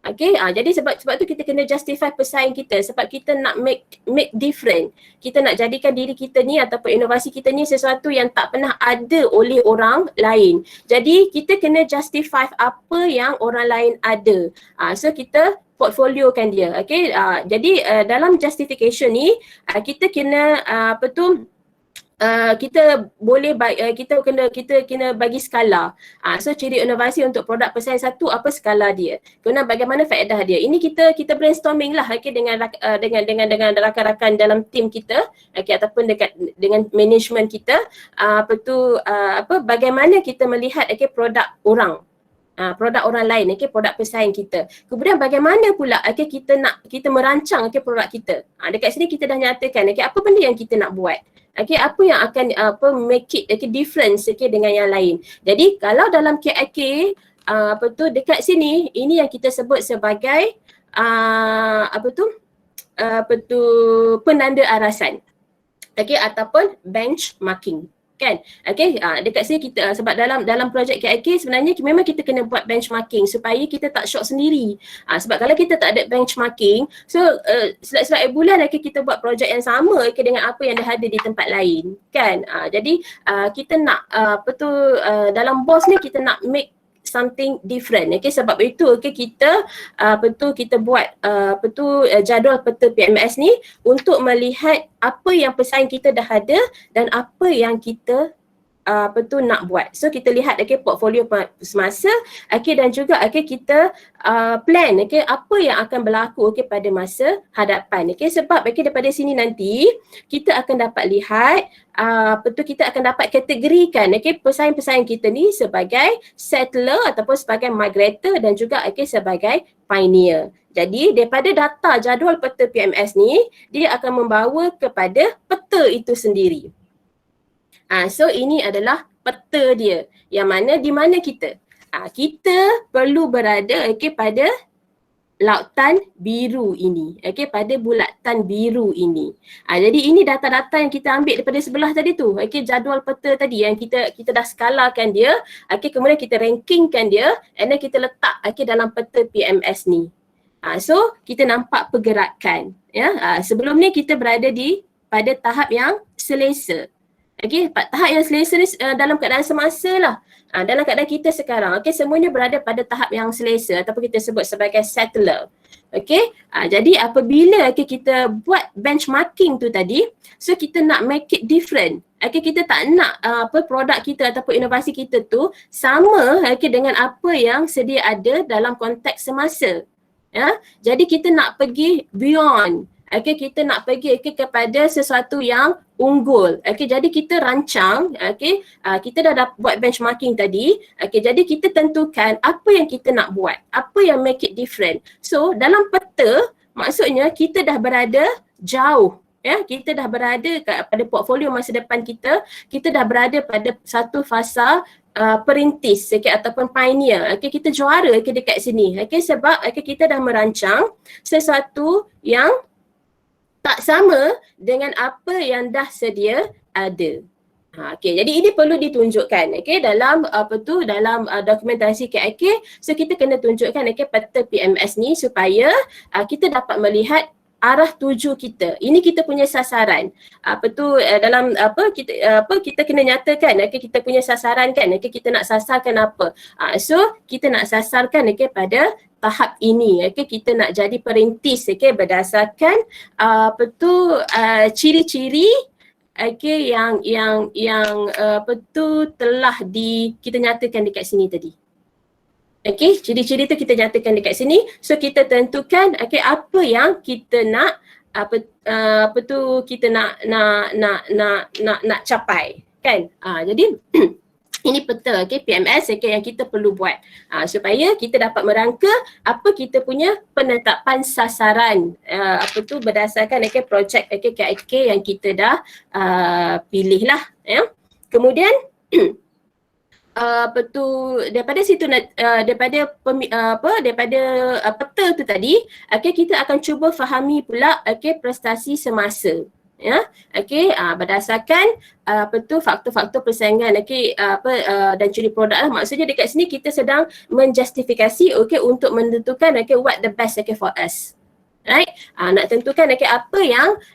Jadi sebab tu kita kena justify pesaing kita sebab kita nak make different. Kita nak jadikan diri kita ni ataupun inovasi kita ni sesuatu yang tak pernah ada oleh orang lain. Jadi kita kena justify apa yang orang lain ada. So kita portfoliokan dia. Jadi dalam justification ni kita kena kita boleh kita kena bagi skala. So ciri inovasi untuk produk pesaing satu, apa skala dia? Kemudian bagaimana faedah dia? Ini kita brainstorming lah dengan rakan-rakan dalam tim kita ataupun dengan management kita bagaimana kita melihat produk orang. Produk orang lain, produk pesaing kita. Kemudian bagaimana pula kita merancang produk kita. Dekat sini kita dah nyatakan apa benda yang kita nak buat. Apa yang akan make it difference dengan yang lain. Jadi kalau dalam KIK dekat sini ini yang kita sebut sebagai penanda arasan. Ataupun benchmarking. Kan? Dekat sini kita sebab dalam projek KIK sebenarnya memang kita kena buat benchmarking supaya kita tak shock sendiri. Sebab kalau kita tak ada benchmarking, so setiap bulan kita buat projek yang sama dengan apa yang dah ada di tempat lain, kan? Jadi kita nak dalam BOS ni kita nak make something different. Sebab itu kita kita buat jadual peta PMS ni untuk melihat apa yang pesaing kita dah ada dan apa yang kita nak buat. So kita lihat portfolio semasa dan juga kita plan apa yang akan berlaku pada masa hadapan. Sebab daripada sini nanti kita akan dapat lihat kita akan dapat kategorikan pesaing-pesaing kita ni sebagai settler ataupun sebagai migrator dan juga sebagai pioneer. Jadi daripada data jadual peta PMS ni, dia akan membawa kepada peta itu sendiri. So ini adalah peta dia yang mana di mana kita kita perlu berada pada lautan biru ini, pada bulatan biru ini. Jadi ini data-data yang kita ambil daripada sebelah tadi tu, jadual peta tadi yang kita dah skalakan dia, kemudian kita rankingkan dia and then kita letak dalam peta PMS ni. So kita nampak pergerakan ya. Sebelum ni kita berada pada tahap yang selesa. Tahap yang selesa ni dalam keadaan semasa lah. Dalam keadaan kita sekarang, semuanya berada pada tahap yang selesa ataupun kita sebut sebagai settler. Jadi apabila kita buat benchmarking tu tadi, so kita nak make it different. Kita tak nak produk kita ataupun inovasi kita tu sama dengan apa yang sedia ada dalam konteks semasa. Jadi kita nak pergi beyond. Kita nak pergi kepada sesuatu yang unggul. Jadi kita rancang, kita dah buat benchmarking tadi. Jadi kita tentukan apa yang kita nak buat, apa yang make it different. So dalam peta, maksudnya kita dah berada jauh. Kita dah berada pada portfolio masa depan kita dah berada pada satu fasa perintis ataupun pioneer. Kita juara dekat sini. Sebab kita dah merancang sesuatu yang tak sama dengan apa yang dah sedia ada. Jadi ini perlu ditunjukkan dalam dalam dokumentasi KIK. So kita kena tunjukkan peta PMS ni supaya kita dapat melihat arah tuju kita. Ini kita punya sasaran. Dalam kita kena nyatakan kita punya sasaran kan. Kita nak sasarkan apa. So kita nak sasarkan pada tahap ini. Kita nak jadi perintis berdasarkan ciri-ciri yang telah kita nyatakan dekat sini tadi. Ciri-ciri tu kita nyatakan dekat sini. So kita tentukan apa yang kita nak kita nak capai kan. Jadi ini peta PMS yang kita perlu buat supaya kita dapat merangka apa kita punya penetapan sasaran berdasarkan projek KIK yang kita dah pilih lah ya. Kemudian daripada situ daripada peta tu tadi kita akan cuba fahami pula prestasi semasa ya. Berdasarkan faktor-faktor persaingan dan ciri produk lah. Maksudnya dekat sini kita sedang menjustifikasi untuk menentukan what the best for us. Right? Nak tentukan apa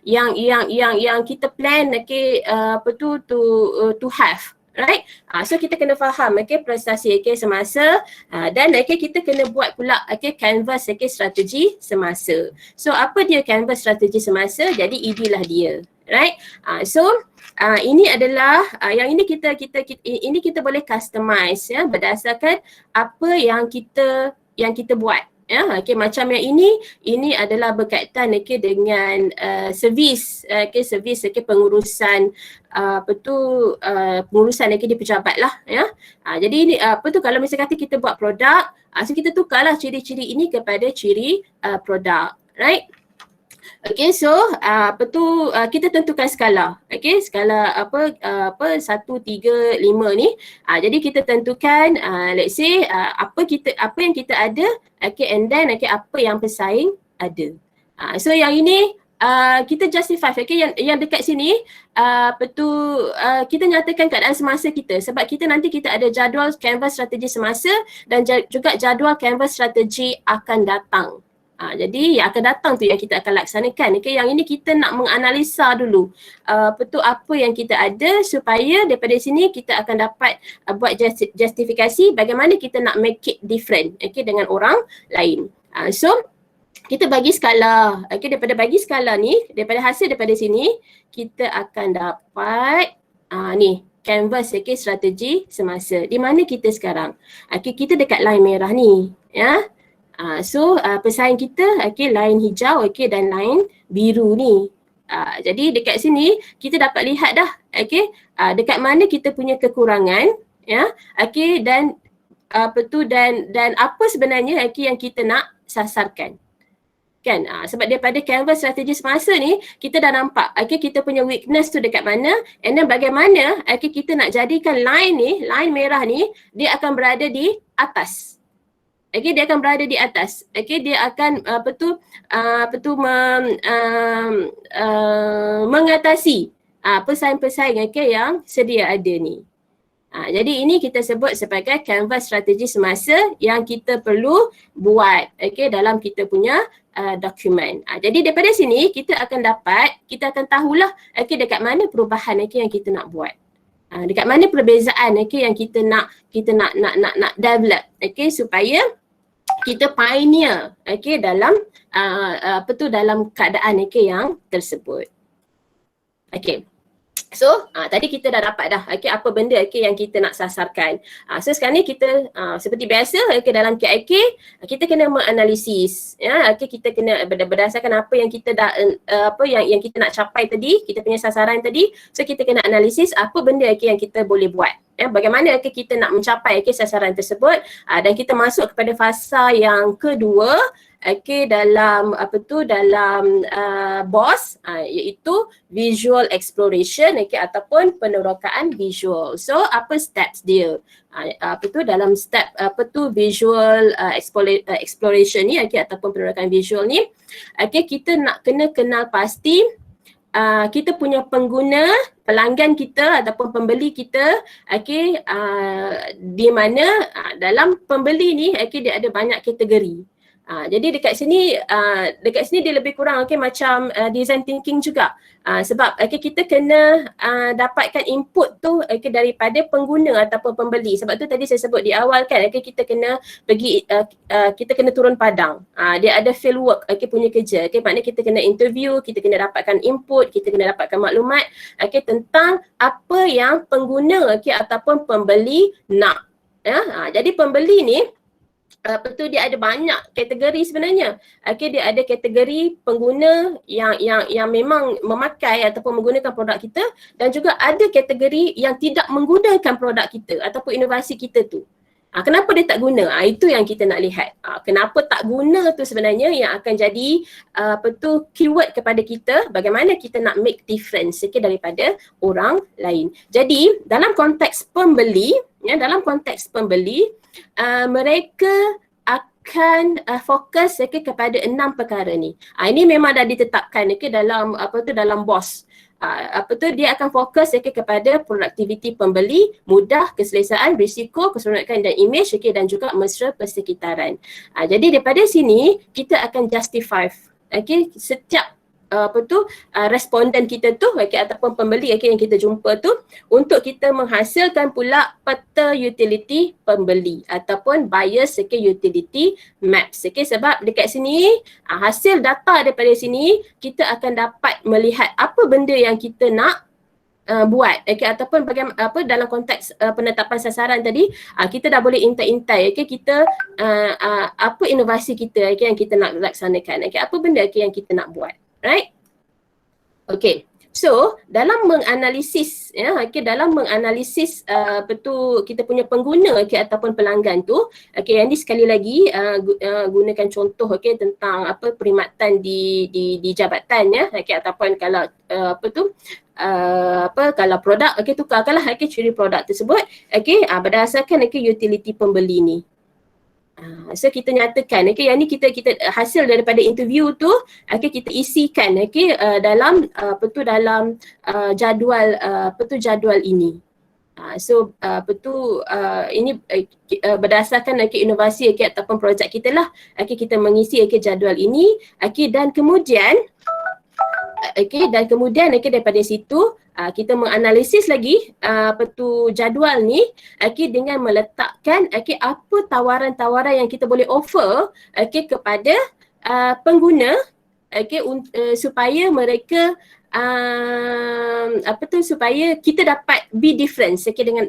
yang kita plan to have. Right? So kita kena faham prestasi semasa dan kita kena buat pula canvas strategi semasa. So apa dia canvas strategi semasa? Jadi inilah dia. Right? So ini adalah yang ini kita boleh customize ya berdasarkan apa yang kita buat. Ya, macam yang ini adalah berkaitan dengan servis pengurusan pengurusan di pejabat lah ya. Jadi ini kalau misalnya kata kita buat produk, so kita tukarlah ciri-ciri ini kepada ciri produk, right? So kita tentukan skala. Skala 1, 3, 5 ni. Jadi kita tentukan let's say apa yang kita ada and then apa yang pesaing ada. So yang ini kita justify yang dekat sini kita nyatakan keadaan semasa kita sebab nanti kita ada jadual canvas strategi semasa dan juga jadual canvas strategi akan datang. Jadi yang akan datang tu yang kita akan laksanakan. Yang ini kita nak menganalisa dulu apa yang kita ada supaya daripada sini kita akan dapat buat justifikasi bagaimana kita nak make it different dengan orang lain. So kita bagi skala. Daripada bagi skala ni, daripada hasil daripada sini kita akan dapat ni canvas strategi semasa. Di mana kita sekarang? Kita dekat line merah ni, ya. So pesaing kita line hijau dan line biru ni. Jadi dekat sini kita dapat lihat dah dekat mana kita punya kekurangan, ya. Dan dan apa sebenarnya yang kita nak sasarkan. Kan, sebab daripada canvas strategi semasa ni kita dah nampak kita punya weakness tu dekat mana, and then bagaimana kita nak jadikan line merah ni dia akan berada di atas. Dia akan berada di atas. Dia akan mengatasi pesaing-pesaing yang sedia ada ni. Jadi ini kita sebut sebagai canvas strategi semasa yang kita perlu buat dalam kita punya dokumen. Jadi daripada sini kita akan tahulah dekat mana perubahan yang kita nak buat. Dekat mana perbezaan yang kita nak develop supaya kita pioneer dalam dalam keadaan yang tersebut. So tadi kita dah dapat dah apa benda yang kita nak sasarkan. So sekarang ni kita seperti biasa dalam KIK kita kena menganalisis, ya. Kita kena berdasarkan apa yang kita dah yang kita nak capai tadi, kita punya sasaran tadi. So kita kena analisis apa benda yang kita boleh buat, ya. Bagaimana kita nak mencapai sasaran tersebut, dan kita masuk kepada fasa yang kedua dalam dalam BOS, iaitu visual exploration ataupun penerokaan visual. So apa steps dia? Dalam step visual exploration ni ataupun penerokaan visual ni, kita nak kena kenal pasti kita punya pengguna, pelanggan kita ataupun pembeli kita, di mana dalam pembeli ni dia ada banyak kategori. Jadi dekat sini dia lebih kurang macam design thinking juga. Sebab kita kena dapatkan input tu daripada pengguna ataupun pembeli. Sebab tu tadi saya sebut di awal kan, kita kena pergi kita kena turun padang. Dia ada field work punya kerja. Maknanya kita kena interview, kita kena dapatkan input, kita kena dapatkan maklumat tentang apa yang pengguna ataupun pembeli nak. Jadi pembeli ni dia ada banyak kategori sebenarnya. Dia ada kategori pengguna yang memang memakai ataupun menggunakan produk kita, dan juga ada kategori yang tidak menggunakan produk kita ataupun inovasi kita tu. Kenapa dia tak guna? Itu yang kita nak lihat. Kenapa tak guna tu sebenarnya yang akan jadi keyword kepada kita, bagaimana kita nak make difference daripada orang lain. Jadi dalam konteks pembeli, mereka akan fokus kepada 6 perkara ni. Ini memang dah ditetapkan dalam dalam BOS. Dia akan fokus kepada produktiviti pembeli, mudah, keselesaan, risiko, keseronokan dan imej dan juga mesra persekitaran. Jadi daripada sini kita akan justify setiap responden kita tu ataupun pembeli yang kita jumpa tu, untuk kita menghasilkan pula peta utility pembeli ataupun buyers utility maps. Sebab dekat sini hasil data daripada sini kita akan dapat melihat apa benda yang kita nak buat ataupun bagaimana dalam konteks penetapan sasaran tadi, kita dah boleh intai-intai kita apa inovasi kita yang kita nak laksanakan, apa benda yang kita nak buat. Right? So dalam menganalisis kita punya pengguna ataupun pelanggan tu, yang ni sekali lagi gunakan contoh tentang perkhidmatan di jabatan, ya, ataupun kalau kalau produk tukarkanlah ciri produk tersebut berdasarkan utility pembeli ni. So kita nyatakan yang ni kita hasil daripada interview tu kita isikan dalam dalam jadual ini. So ini berdasarkan inovasi ataupun projek kita lah, kita mengisi jadual ini, dan kemudian daripada situ kita menganalisis lagi jadual ni dengan meletakkan apa tawaran-tawaran yang kita boleh offer kepada pengguna supaya mereka apa tu, supaya kita dapat be different dengan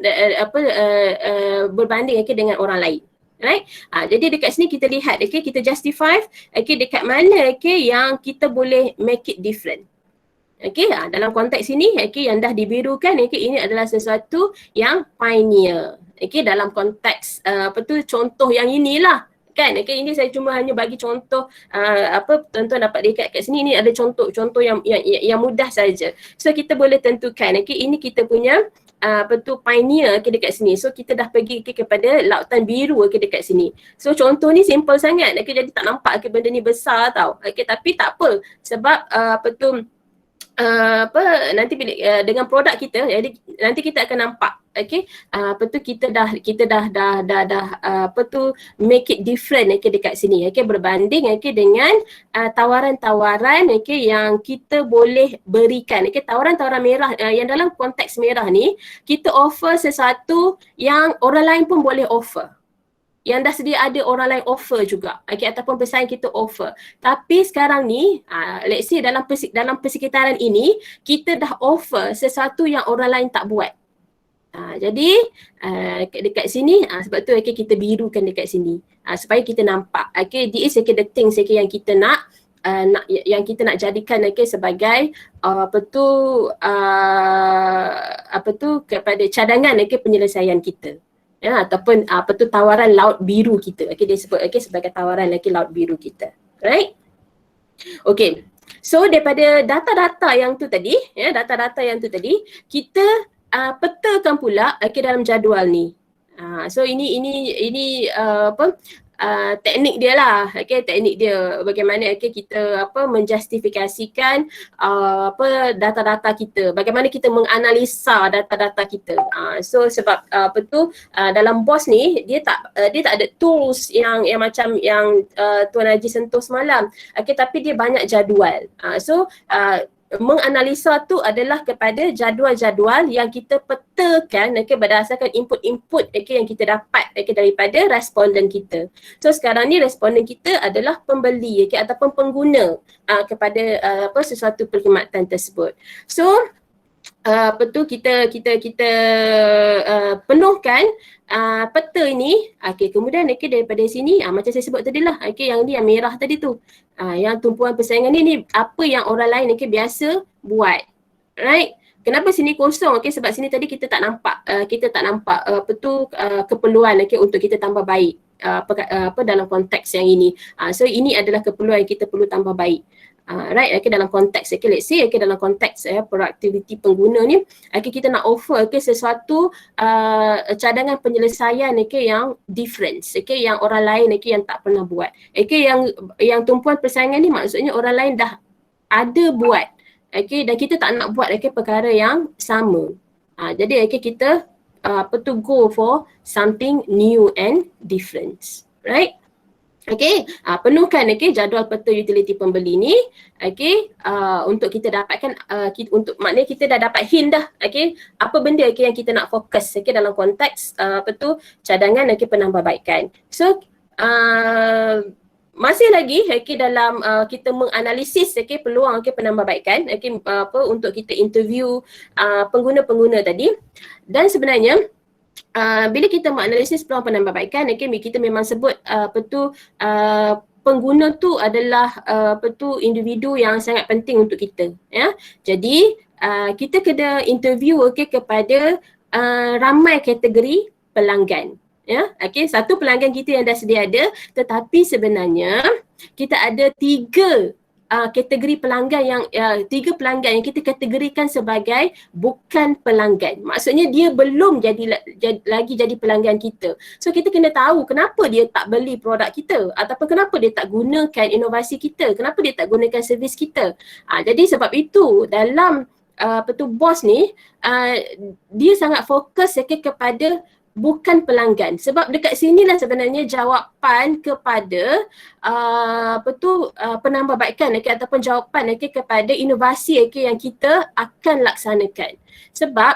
berbanding dengan orang lain. Right? Jadi dekat sini kita lihat, kita justify dekat mana yang kita boleh make it different. Dalam konteks ini yang dah dibirukan, ini adalah sesuatu yang pioneer. Dalam konteks contoh yang inilah kan. Ini saya cuma hanya bagi contoh, tuan-tuan dapat lihat kat sini, ini ada contoh yang mudah saja. So kita boleh tentukan ini kita punya pioneer dekat sini. So kita dah pergi kepada lautan biru dekat sini. So contoh ni simple sangat, jadi tak nampak benda ni besar tau. Tapi tak apa, sebab nanti dengan produk kita, jadi nanti kita akan nampak kita dah make it different dekat sini, berbanding dengan tawaran-tawaran yang kita boleh berikan. Tawaran-tawaran merah, yang dalam konteks merah ni kita offer sesuatu yang orang lain pun boleh offer, yang dah sedia ada orang lain offer juga, ataupun pesaing kita offer. Tapi sekarang ni, let's say dalam persekitaran ini, kita dah offer sesuatu yang orang lain tak buat. Jadi dekat sini, sebab tu kita birukan dekat sini, supaya kita nampak. This is the things yang kita nak, yang kita nak jadikan sebagai kepada cadangan penyelesaian kita. Ataupun tawaran laut biru kita. Dia sebut sebagai tawaran laut biru kita. Right? Okay. So daripada data-data yang tu tadi, kita petakan pula dalam jadual ni. So ini teknik dia lah, teknik dia bagaimana kita menjustifikasikan data-data kita, bagaimana kita menganalisa data-data kita. So sebab dalam BOS ni dia tak ada tools yang macam yang Tuan Haji sentuh semalam, tapi dia banyak jadual. So menganalisa tu adalah kepada jadual-jadual yang kita petakan berdasarkan input-input yang kita dapat daripada responden kita. So sekarang ni responden kita adalah pembeli ataupun pengguna kepada sesuatu perkhidmatan tersebut. So kita penuhkan peta ini. Kemudian daripada sini, macam saya sebut tadi lah, yang ni yang merah tadi tu, yang tumpuan persaingan ni apa yang orang lain biasa buat. Right? Kenapa sini kosong? Sebab sini tadi kita tak nampak keperluan untuk kita tambah baik dalam konteks yang ini. So ini adalah keperluan yang kita perlu tambah baik. Right, dalam konteks, let's say dalam konteks produktiviti pengguna ni, kita nak offer sesuatu cadangan penyelesaian yang different, yang orang lain yang tak pernah buat. Yang tumpuan persaingan ni maksudnya orang lain dah ada buat, dan kita tak nak buat perkara yang sama. Jadi kita go for something new and different, right? Penuhkan jadual peta utility pembeli ni, untuk kita dapatkan, untuk maknanya kita dah dapat hint dah, apa benda yang kita nak fokus dalam konteks cadangan penambahbaikan. So masih lagi dalam kita menganalisis peluang penambahbaikan untuk kita interview pengguna-pengguna tadi. Dan sebenarnya bila kita menganalisis peluang penambahbaikan, kita memang sebut pengguna tu adalah individu yang sangat penting untuk kita. Jadi kita kena interview kepada ramai kategori pelanggan. Satu pelanggan kita yang dah sedia ada, tetapi sebenarnya kita ada tiga kategori pelanggan yang tiga pelanggan yang kita kategorikan sebagai bukan pelanggan. Maksudnya dia belum lagi jadi pelanggan kita. So kita kena tahu kenapa dia tak beli produk kita, ataupun kenapa dia tak gunakan inovasi kita, kenapa dia tak gunakan servis kita. Jadi sebab itu dalam BOS ni dia sangat fokus kepada bukan pelanggan. Sebab dekat sinilah sebenarnya jawapan kepada penambahbaikan ataupun jawapan kepada inovasi yang kita akan laksanakan. Sebab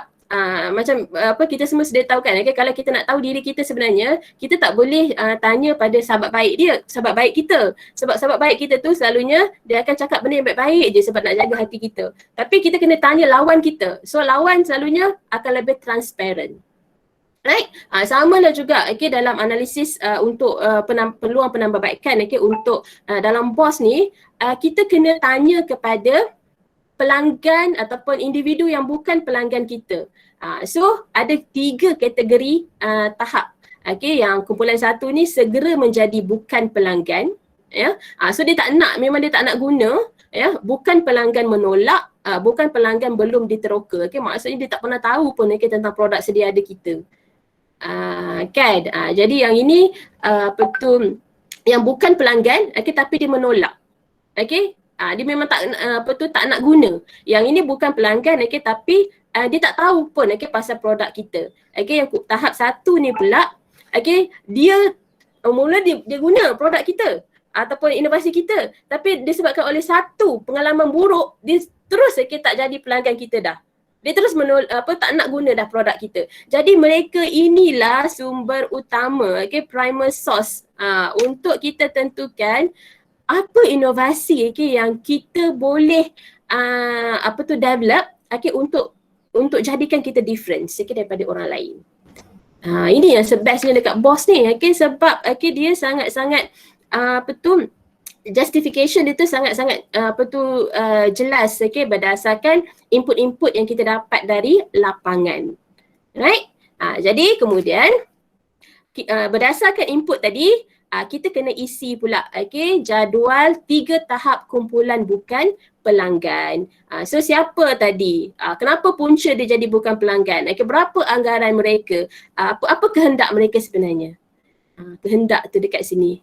macam apa kita semua sedia tahu kan, okay? Kalau kita nak tahu diri kita sebenarnya, kita tak boleh tanya pada sahabat baik dia, sahabat baik kita. Sebab sahabat baik kita tu selalunya dia akan cakap benda yang baik-baik je sebab nak jaga hati kita. Tapi kita kena tanya lawan kita. So lawan selalunya akan lebih transparent. Right? Sama lah juga dalam analisis untuk peluang penambahbaikan untuk dalam BOS ni, kita kena tanya kepada pelanggan ataupun individu yang bukan pelanggan kita. So ada 3 kategori tahap. Yang kumpulan 1 ni segera menjadi bukan pelanggan. So dia tak nak, memang dia tak nak guna. Bukan pelanggan menolak, bukan pelanggan belum diteroka. Maksudnya dia tak pernah tahu pun tentang produk sedia ada kita. Jadi yang ini betul yang bukan pelanggan tapi dia menolak. Dia memang tak tak nak guna. Yang ini bukan pelanggan tapi dia tak tahu pun pasal produk kita. Yang tahap 1 ni pula dia mula dia guna produk kita ataupun inovasi kita, tapi disebabkan oleh satu pengalaman buruk dia terus tak jadi pelanggan kita dah. Dia terus tak nak guna dah produk kita. Jadi mereka inilah sumber utama, primer source untuk kita tentukan apa inovasi yang kita boleh develop untuk jadikan kita different daripada orang lain. Ini yang sebestnya dekat BOS ni sebab dia sangat-sangat justification dia tu sangat-sangat jelas berdasarkan input-input yang kita dapat dari lapangan. Right? Jadi kemudian berdasarkan input tadi kita kena isi pula jadual 3 tahap kumpulan bukan pelanggan. So siapa tadi? Kenapa punca dia jadi bukan pelanggan? Berapa anggaran mereka? Apa kehendak mereka sebenarnya? Kehendak tu dekat sini.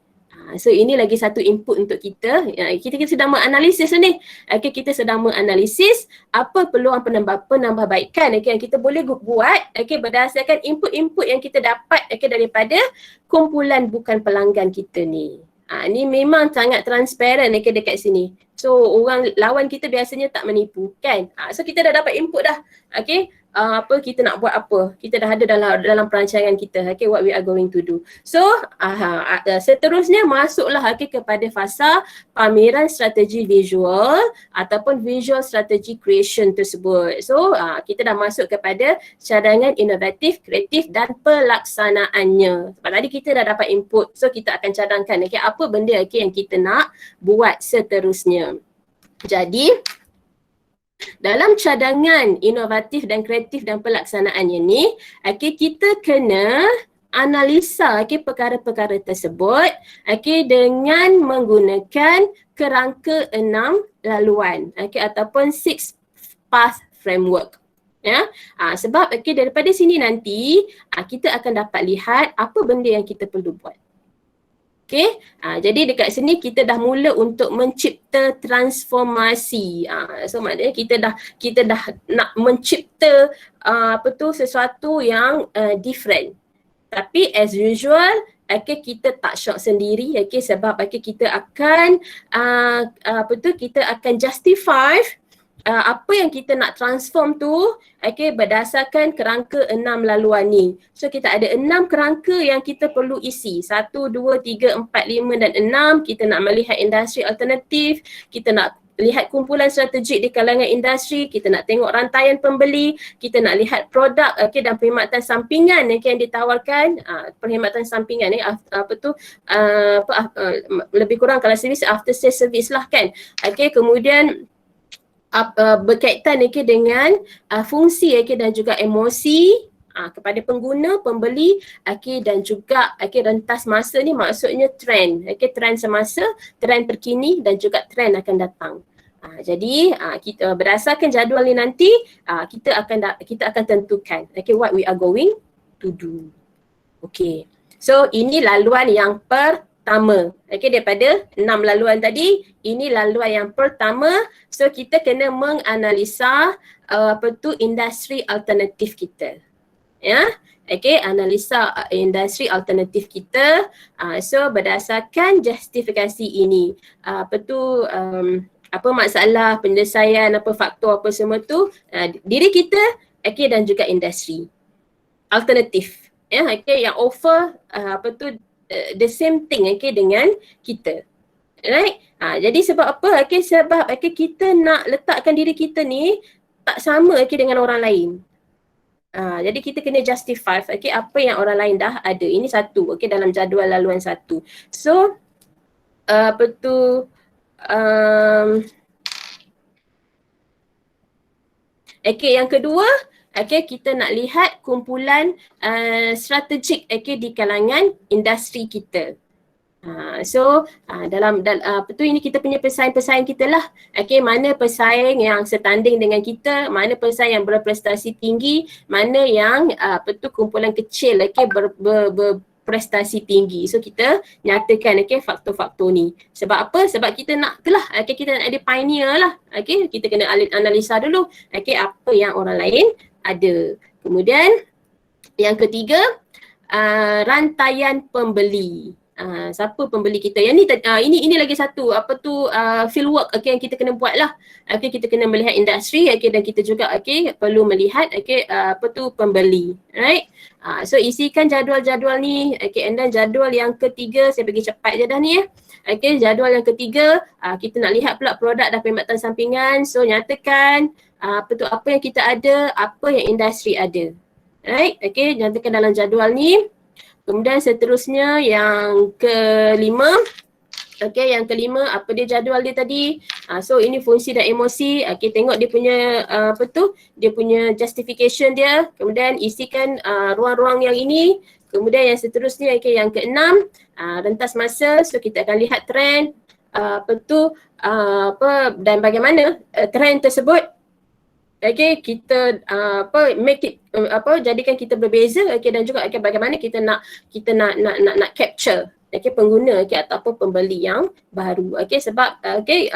So ini lagi satu input untuk kita. Kita sedang menganalisis ni. Kita sedang menganalisis apa peluang penambahbaikan yang kita boleh buat berdasarkan input-input yang kita dapat daripada kumpulan bukan pelanggan kita ni. Ni memang sangat transparent dekat sini. So orang lawan kita biasanya tak menipu kan. So kita dah dapat input dah. Kita nak buat apa. Kita dah ada dalam perancangan kita what we are going to do. So seterusnya masuklah kepada fasa pameran strategi visual ataupun visual strategy creation tersebut. So kita dah masuk kepada cadangan inovatif, kreatif dan pelaksanaannya. Sebab tadi kita dah dapat input. So kita akan cadangkan apa benda yang kita nak buat seterusnya. Jadi dalam cadangan inovatif dan kreatif dan pelaksanaannya ni, kita kena analisa perkara-perkara tersebut dengan menggunakan kerangka 6 laluan ataupun 6 path framework. Sebab daripada sini nanti kita akan dapat lihat apa benda yang kita perlu buat. Jadi dekat sini kita dah mula untuk mencipta transformasi. So maknanya kita dah nak mencipta sesuatu yang different. Tapi as usual kita tak shock sendiri sebab kita akan kita akan justify apa yang kita nak transform tu berdasarkan kerangka 6 laluan ni. So kita ada 6 kerangka yang kita perlu isi. 1, 2, 3, 4, 5 dan 6. Kita nak melihat industri alternatif, kita nak lihat kumpulan strategik di kalangan industri, kita nak tengok rantaian pembeli, kita nak lihat produk dan perkhidmatan sampingan yang ditawarkan. Perkhidmatan sampingan ni lebih kurang kalau servis after sale service lah kan. Kemudian berkaitan dengan fungsi dan juga emosi kepada pengguna, pembeli dan juga rentas masa ni maksudnya trend. Trend semasa, trend terkini dan juga trend akan datang. Jadi kita berdasarkan jadual ni nanti kita akan tentukan what we are going to do. So ini laluan yang pertama. Daripada 6 laluan tadi, ini laluan yang pertama. So kita kena menganalisa industri alternatif kita. Analisa industri alternatif kita. So berdasarkan justifikasi ini, apa masalah, penyelesaian, apa faktor apa semua tu, diri kita okay, dan juga industri alternatif, okay, yang offer the same thing, okay, dengan kita. Right? Jadi sebab apa? Okay, sebab okay, kita nak letakkan diri kita ni tak sama okay, dengan orang lain. Jadi kita kena justify okay, apa yang orang lain dah ada. Ini satu, okay, dalam jadual laluan satu. So, okay, yang kedua, okay, kita nak lihat kumpulan strategik okay, di kalangan industri kita. Dalam ini kita punya pesaing-pesaing kita lah. Okay, mana pesaing yang setanding dengan kita, mana pesaing yang berprestasi tinggi, mana yang kumpulan kecil okay, berprestasi tinggi. So kita nyatakan okay, faktor-faktor ni. Sebab apa? Sebab kita nak okay, kita nak ada pioneer lah. Okay, kita kena analisa dulu okay, apa yang orang lain ada. Kemudian yang ketiga, rantaian pembeli. Siapa pembeli kita? Yang ni ini lagi satu field work okay, yang kita kena buat lah. Okay, kita kena melihat industri okay, dan kita juga okay, perlu melihat okay, pembeli, right? So isikan jadual-jadual ni okay, and then jadual yang ketiga, saya pergi cepat je dah ni okay, jadual yang ketiga kita nak lihat pula produk dan perkhidmatan sampingan. So nyatakan apa yang kita ada, apa yang industri ada, right? Okay, nyatakan dalam jadual ni. Kemudian seterusnya yang kelima, okay, yang kelima apa dia jadual dia tadi? So ini fungsi dan emosi. Okay, tengok dia punya dia punya justification dia. Kemudian isikan ruang-ruang yang ini. Kemudian yang seterusnya okay, yang keenam, rentas masa. So kita akan lihat trend dan bagaimana trend tersebut okay, kita make it jadikan kita berbeza okay, dan juga okay, bagaimana kita nak capture okay, pengguna okay, ataupun pembeli yang baru. Okay, sebab okay,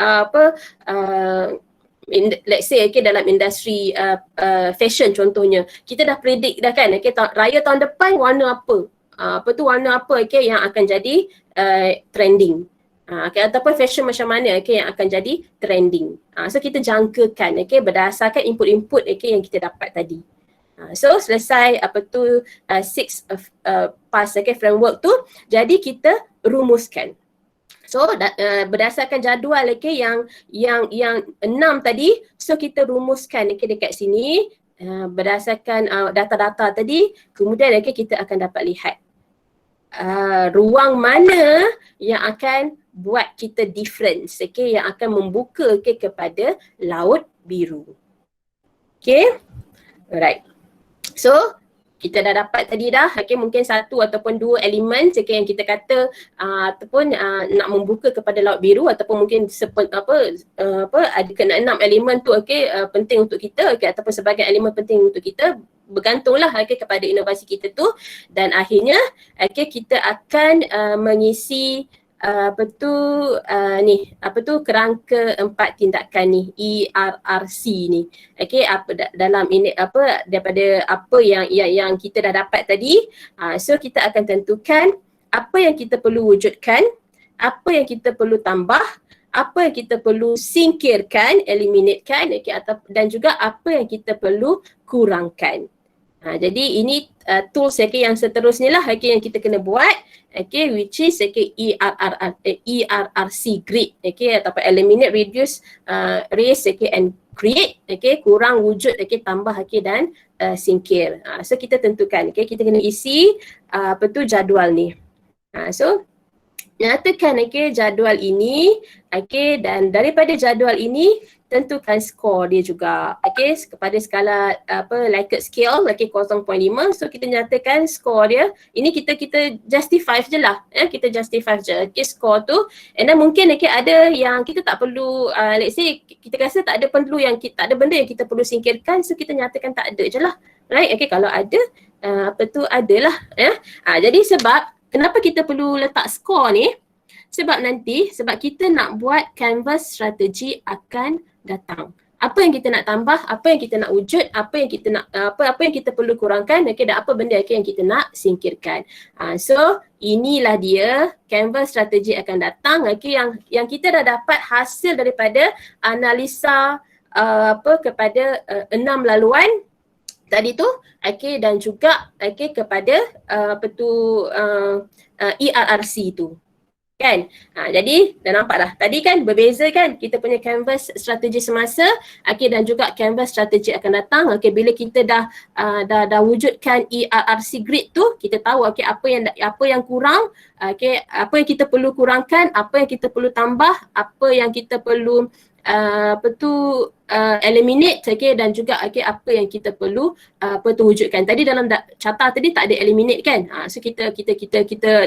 let's say okay, dalam industri fashion contohnya, kita dah predict dah kan okay, raya tahun depan warna apa? Warna apa okay, yang akan jadi trending. Okay, ataupun fashion macam mana okay, yang akan jadi trending. So kita jangkakan okay, berdasarkan input-input okay, yang kita dapat tadi. So selesai six pass okay, framework tu, jadi kita rumuskan. So berdasarkan jadual okay, yang 6 tadi, so kita rumuskan okay, dekat sini berdasarkan data-data tadi. Kemudian okay, kita akan dapat lihat ruang mana yang akan buat kita difference okay, yang akan membuka okay, kepada laut biru. Okay, alright. So kita dah dapat tadi dah okay, mungkin satu ataupun dua elemen okay, yang kita kata ataupun nak membuka kepada laut biru, ataupun mungkin ada kena 6 elemen tu okay, penting untuk kita okay, ataupun sebagai elemen penting untuk kita, bergantunglah okay, kepada inovasi kita tu. Dan akhirnya okay, kita akan mengisi kerangka 4 tindakan ni, ERRC ni. Okay, dalam ini daripada apa yang kita dah dapat tadi, so kita akan tentukan apa yang kita perlu wujudkan, apa yang kita perlu tambah, apa yang kita perlu singkirkan, eliminatekan okay, dan juga apa yang kita perlu kurangkan. Jadi ini tools okay, yang seterusnya lah okay, yang kita kena buat okay, which is okay, ERRC grid okay, ataupun eliminate, reduce, raise okay, and create okay, kurang, wujud okay, tambah okay, dan singkir. So kita tentukan okay, kita kena isi jadual ni. So nyatakan okay, jadual ini okay, dan daripada jadual ini tentukan skor dia juga okay, kepada skala Likert scale okay, 0.5. So kita nyatakan skor dia ini, kita justify je lah kita justify je okay, skor tu. And then mungkin okay, ada yang kita tak perlu let's say kita rasa tak ada benda yang kita perlu singkirkan, so kita nyatakan tak ada je lah, right? Okay, kalau ada adalah jadi sebab kenapa kita perlu letak skor ni, sebab kita nak buat canvas strategi akan datang. Apa yang kita nak tambah, apa yang kita nak wujud, apa yang kita nak apa yang kita perlu kurangkan okay, dan apa benda okay, yang kita nak singkirkan. So inilah dia canvas strategi akan datang okay, yang kita dah dapat hasil daripada analisa kepada 6 laluan. tadi tu, okey, dan juga okey kepada apa tu ERRC tu. Kan? Jadi dah nampak dah. Tadi kan berbeza kan kita punya canvas strategi semasa, okey, dan juga canvas strategi akan datang. Okey, bila kita dah wujudkan ERRC grid tu, kita tahu okey apa yang kurang, okey, apa yang kita perlu kurangkan, apa yang kita perlu tambah, apa yang kita perlu eliminate, okey, dan juga okey apa yang kita perlu wujudkan. Tadi dalam charta tadi tak ada eliminate kan. So kita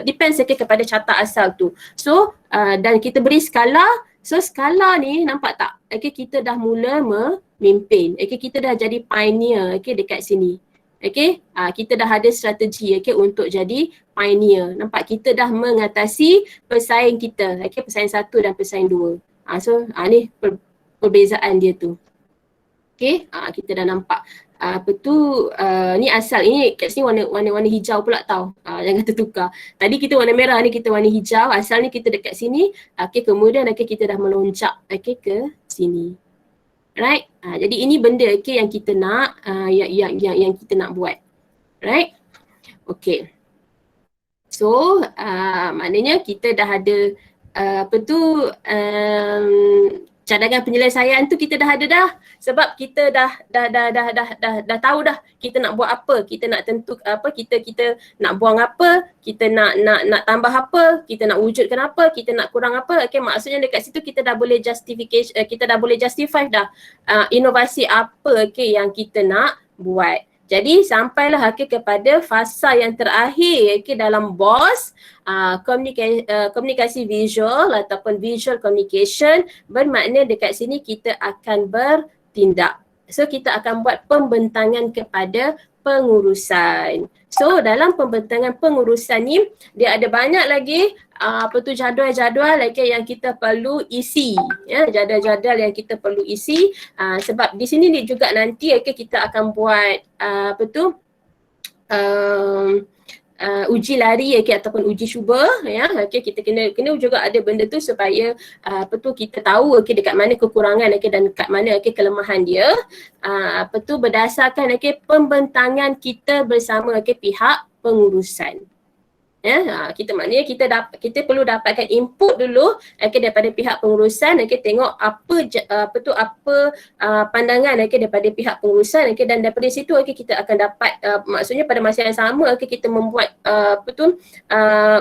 depends okey kepada charta asal tu. So dan kita beri skala. So skala ni nampak tak? Okey, kita dah mula memimpin. Okey, kita dah jadi pioneer okey dekat sini. Okey, kita dah ada strategi okey untuk jadi pioneer. Nampak kita dah mengatasi pesaing kita. Okey, pesaing 1 dan pesaing 2. So ni perbezaan dia tu. Okey, kita dah nampak. Apa tu ni asal ini kat sini warna hijau pula tau. Jangan tertukar. Tadi kita warna merah, ni kita warna hijau. Asal ni kita dekat sini. Okey, kemudian okey kita dah melonjak okey ke sini. Right? Jadi ini benda okey yang kita nak yang kita nak buat. Right? Okey. So maknanya kita dah ada cadangan penyelesaian tu kita dah ada dah, sebab kita dah tahu dah kita nak buat apa, kita nak tentu apa, kita nak buang apa, kita nak tambah apa, kita nak wujudkan apa, kita nak kurang apa. Okey, maksudnya dekat situ kita dah boleh justify dah inovasi apa okey yang kita nak buat. Jadi sampailah okey kepada fasa yang terakhir okey dalam BOS, komunikasi visual ataupun visual communication, bermakna dekat sini kita akan bertindak. So kita akan buat pembentangan kepada pengurusan. So dalam pembentangan pengurusan ni dia ada banyak lagi jadual-jadual yang kita perlu isi, ya, jadual-jadual yang kita perlu isi, sebab di sini ni juga nanti kita akan buat uji lari ataupun uji cuba, ya. Kita kena juga ada benda tu supaya kita tahu dekat mana kekurangan dan dekat mana kelemahan dia, berdasarkan pembentangan kita bersama pihak pengurusan. Ya, maknanya kita perlu dapatkan input dulu daripada pihak pengurusan, tengok apa pandangan daripada pihak pengurusan, dan daripada situ kita akan dapat maksudnya pada masa yang sama kita membuat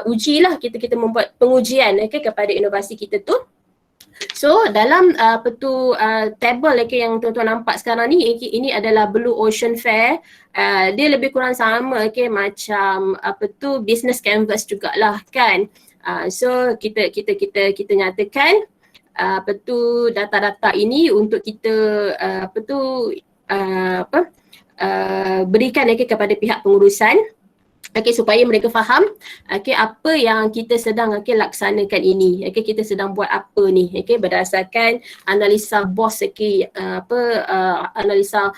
uji lah, kita membuat pengujian kepada inovasi kita tu. So dalam table yang tuan-tuan nampak sekarang ni, ini adalah Blue Ocean Fair. Dia lebih kurang sama macam business canvas jugalah kan. So kita nyatakan data-data ini untuk kita berikan kepada pihak pengurusan. Supaya mereka faham apa yang kita sedang laksanakan ini. Kita sedang buat apa ni, berdasarkan analisa BOS analisa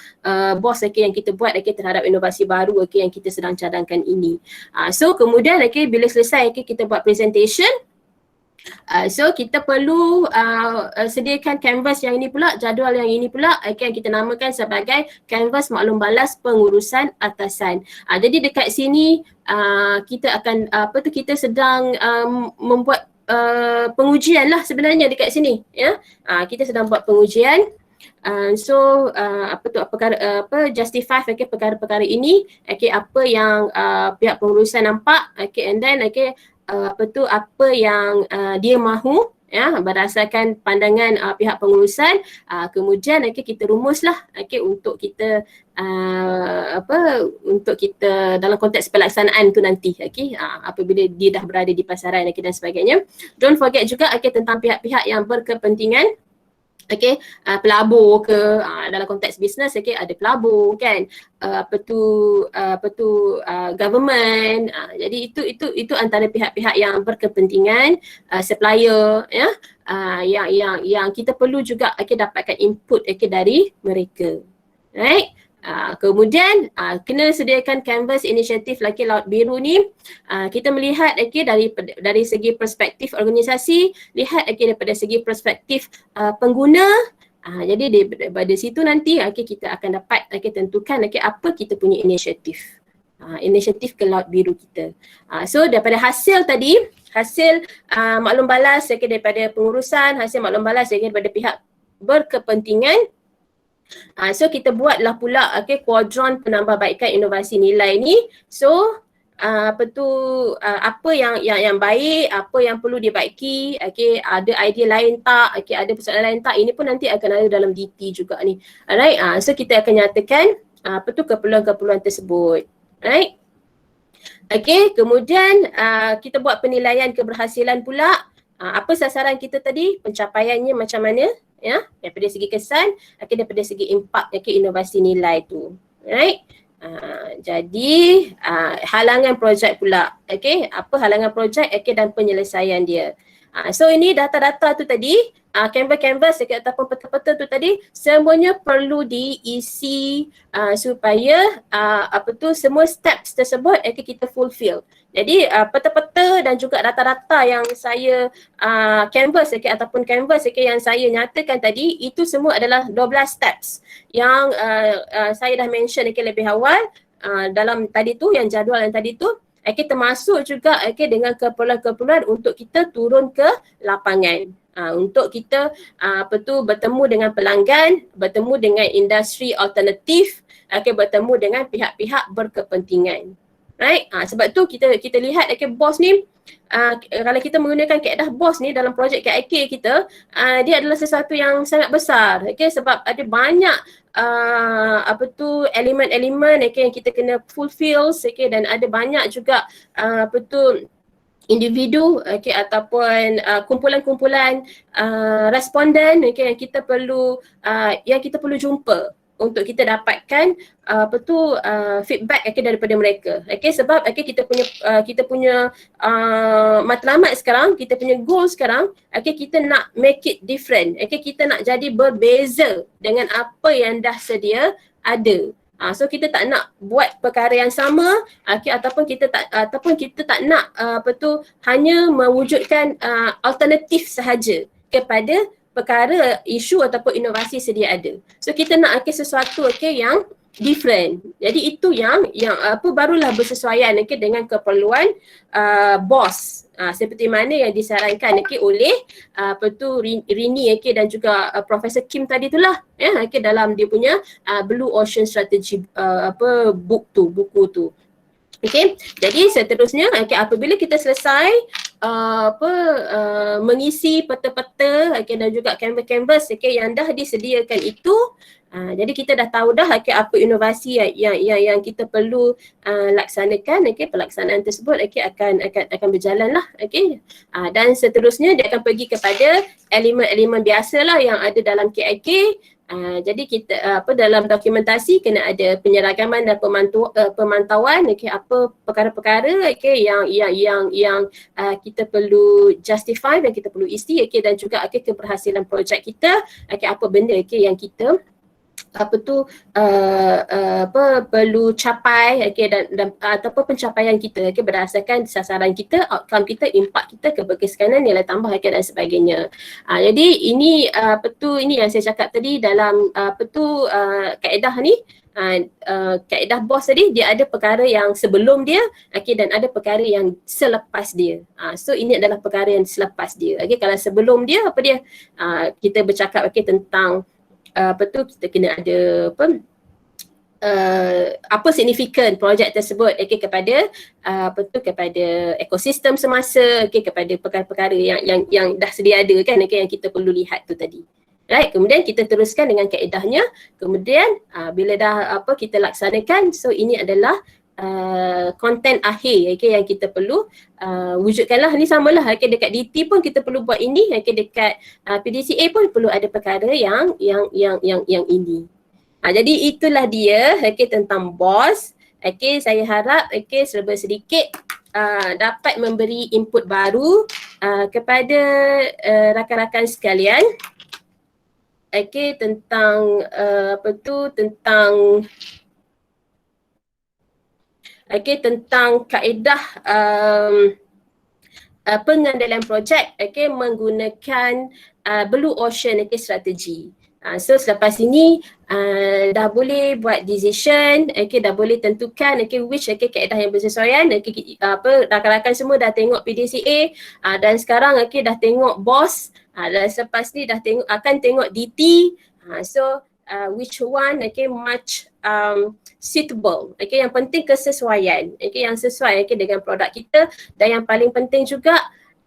BOS yang kita buat terhadap inovasi baru yang kita sedang cadangkan ini. So kemudian bila selesai kita buat presentation, so kita perlu sediakan canvas yang ini pula, jadual yang ini pula, yang kita namakan sebagai canvas maklum balas pengurusan atasan. Jadi dekat sini kita akan kita sedang membuat pengujian lah sebenarnya dekat sini, ya. Kita sedang buat pengujian. So justify perkara-perkara ini, apa yang pihak pengurusan nampak, and then apa yang dia mahu, ya, berdasarkan pandangan pihak pengurusan. Kemudian kita rumuslah untuk kita untuk kita dalam konteks pelaksanaan tu nanti, apabila dia dah berada di pasaran dan sebagainya. Don't forget juga tentang pihak-pihak yang berkepentingan. Pelabur ke, dalam konteks bisnes ada pelabur kan, government. Jadi itu antara pihak-pihak yang berkepentingan, supplier, ya, yang kita perlu juga dapatkan input dari mereka, right? Kemudian kena sediakan canvas inisiatif Laut Biru ni. Kita melihat dari segi perspektif organisasi, lihat daripada segi perspektif pengguna, Jadi daripada situ nanti kita akan dapat tentukan apa kita punya inisiatif. Inisiatif ke Laut Biru kita. So daripada hasil tadi, hasil maklum balas daripada pengurusan, hasil maklum balas daripada pihak berkepentingan, so kita buatlah pula kuadran penambahbaikan inovasi nilai ni. So apa yang baik, apa yang perlu dibaiki, ada idea lain tak, ada persoalan lain tak, ini pun nanti akan ada dalam DT juga ni. Alright, so kita akan nyatakan keperluan-keperluan tersebut. Alright. Kemudian kita buat penilaian keberhasilan pula. Apa sasaran kita tadi, pencapaiannya macam mana, ya, daripada segi kesan, daripada segi impak inovasi nilai tu. Alright. Jadi halangan projek pula, apa halangan projek dan penyelesaian dia. So ini data-data tu tadi, canvas ataupun peta-peta tu tadi, semuanya perlu diisi supaya semua steps tersebut kita fulfill. Jadi peta-peta dan juga data-data yang saya canvas ataupun canvas yang saya nyatakan tadi, itu semua adalah 12 steps yang saya dah mention lebih awal dalam tadi tu, yang jadual yang tadi tu. Termasuk juga dengan keperluan-keperluan untuk kita turun ke lapangan. Untuk kita bertemu dengan pelanggan, bertemu dengan industri alternatif, bertemu dengan pihak-pihak berkepentingan. Right? Sebab tu kita lihat BOS ni, kalau kita menggunakan kaedah BOS ni dalam projek KIK kita, dia adalah sesuatu yang sangat besar. Sebab ada banyak elemen-elemen yang kita kena fulfill, dan ada banyak juga individu ataupun kumpulan-kumpulan responden yang kita perlu jumpa untuk kita dapatkan feedback daripada mereka. Sebab kita punya matlamat sekarang, kita punya goal sekarang, kita nak make it different. Kita nak jadi berbeza dengan apa yang dah sedia ada. So kita tak nak buat perkara yang sama, ataupun kita tak nak hanya mewujudkan alternatif sahaja kepada perkara isu ataupun inovasi sedia ada. So kita nak sesuatu yang different. Jadi itu yang barulah bersesuaian dengan keperluan BOS. Seperti mana yang disarankan oleh Rini dan juga Profesor Kim tadi itulah, dalam dia punya Blue Ocean Strategy buku tu. Jadi seterusnya apabila kita selesai mengisi peta-peta dan juga canvas yang dah disediakan itu, jadi kita dah tahu dah apa inovasi yang kita perlu laksanakan. Pelaksanaan tersebut akan berjalan lah. Dan seterusnya dia akan pergi kepada elemen-elemen biasalah yang ada dalam KIK. Jadi kita dalam dokumentasi kena ada penyeragaman dan pemantauan apa perkara-perkara yang kita perlu justify dan kita perlu isi dan juga keberhasilan projek kita, apa benda yang kita perlu capai dan ataupun pencapaian kita berdasarkan sasaran kita, outcome kita, impak kita, keberkesanan, nilai tambah dan sebagainya. Jadi ini ini yang saya cakap tadi dalam kaedah ni. Kaedah BOS tadi, dia ada perkara yang sebelum dia dan ada perkara yang selepas dia. So ini adalah perkara yang selepas dia. Kalau sebelum dia kita bercakap tentang kita kena ada apa signifikan projek tersebut kepada kepada ekosistem semasa, kepada perkara-perkara yang dah sedia ada yang kita perlu lihat tu tadi. Right, kemudian kita teruskan dengan kaedahnya. Kemudian bila dah kita laksanakan, so ini adalah konten akhir yang kita perlu wujudkanlah. Ni samalah dekat DT pun kita perlu buat ini, dekat PDCA pun perlu ada perkara yang ini. Jadi itulah dia tentang BOS. Saya harap serba sedikit dapat memberi input baru kepada rakan-rakan sekalian tentang tentang kaedah pengandalan projek menggunakan Blue Ocean strategi. So selepas ini dah boleh buat decision, dah boleh tentukan which kaedah yang bersesuaian. Rakan-rakan semua dah tengok PDCA dan sekarang dah tengok BOS, dan selepas ni dah akan tengok DT. So which one much suitable. Yang penting kesesuaian. Yang sesuai dengan produk kita, dan yang paling penting juga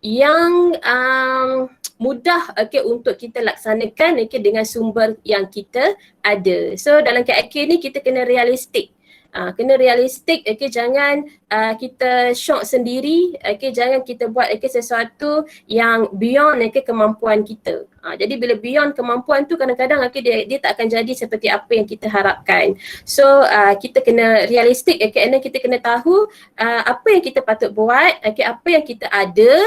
yang mudah untuk kita laksanakan dengan sumber yang kita ada. So dalam KIK ni kita kena realistik. Jangan kita shock sendiri, jangan kita buat sesuatu yang beyond kemampuan kita. Jadi bila beyond kemampuan tu kadang-kadang dia tak akan jadi seperti apa yang kita harapkan. So kita kena realistik, and then kita kena tahu apa yang kita patut buat, apa yang kita ada,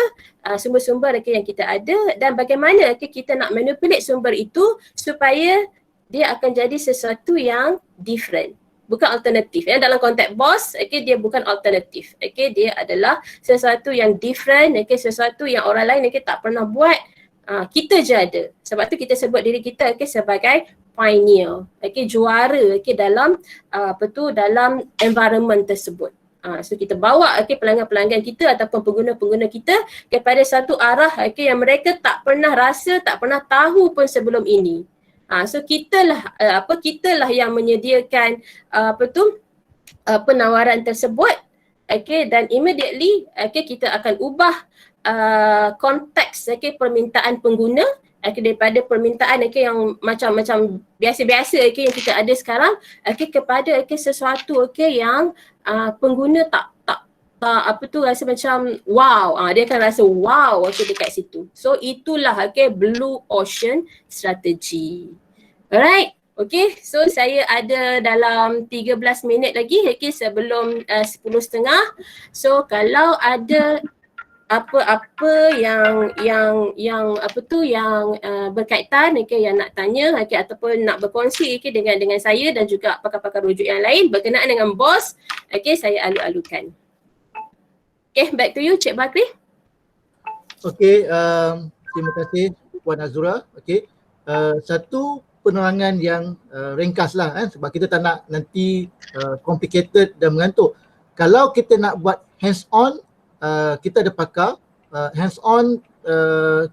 sumber-sumber yang kita ada, dan bagaimana kita nak manipulate sumber itu supaya dia akan jadi sesuatu yang different. Bukan alternatif. Dalam konteks BOS, dia bukan alternatif. Dia adalah sesuatu yang different, sesuatu yang orang lain tak pernah buat. Kita je ada. Sebab tu kita sebut diri kita sebagai pioneer. Juara dalam dalam environment tersebut. So kita bawa pelanggan-pelanggan kita ataupun pengguna-pengguna kita kepada satu arah yang mereka tak pernah rasa, tak pernah tahu pun sebelum ini. So kitalah yang menyediakan penawaran tersebut, dan immediately kita akan ubah konteks permintaan pengguna daripada permintaan yang macam biasa-biasa yang kita ada sekarang kepada sesuatu yang pengguna tak rasa macam wow, dia akan rasa wow dekat situ. So itulah Blue Ocean Strategy. Alright, so saya ada dalam 13 minit lagi sebelum 10.30. So kalau ada apa yang berkaitan yang nak tanya ataupun nak berkongsi dengan saya dan juga pakar-pakar rujuk yang lain berkenaan dengan BOS, saya alu-alukan. Back to you Cik Bakri.
Terima kasih Puan Azura. Satu penerangan yang ringkas lah sebab kita tak nak nanti complicated dan mengantuk. Kalau kita nak buat hands on, kita ada pakar hands on,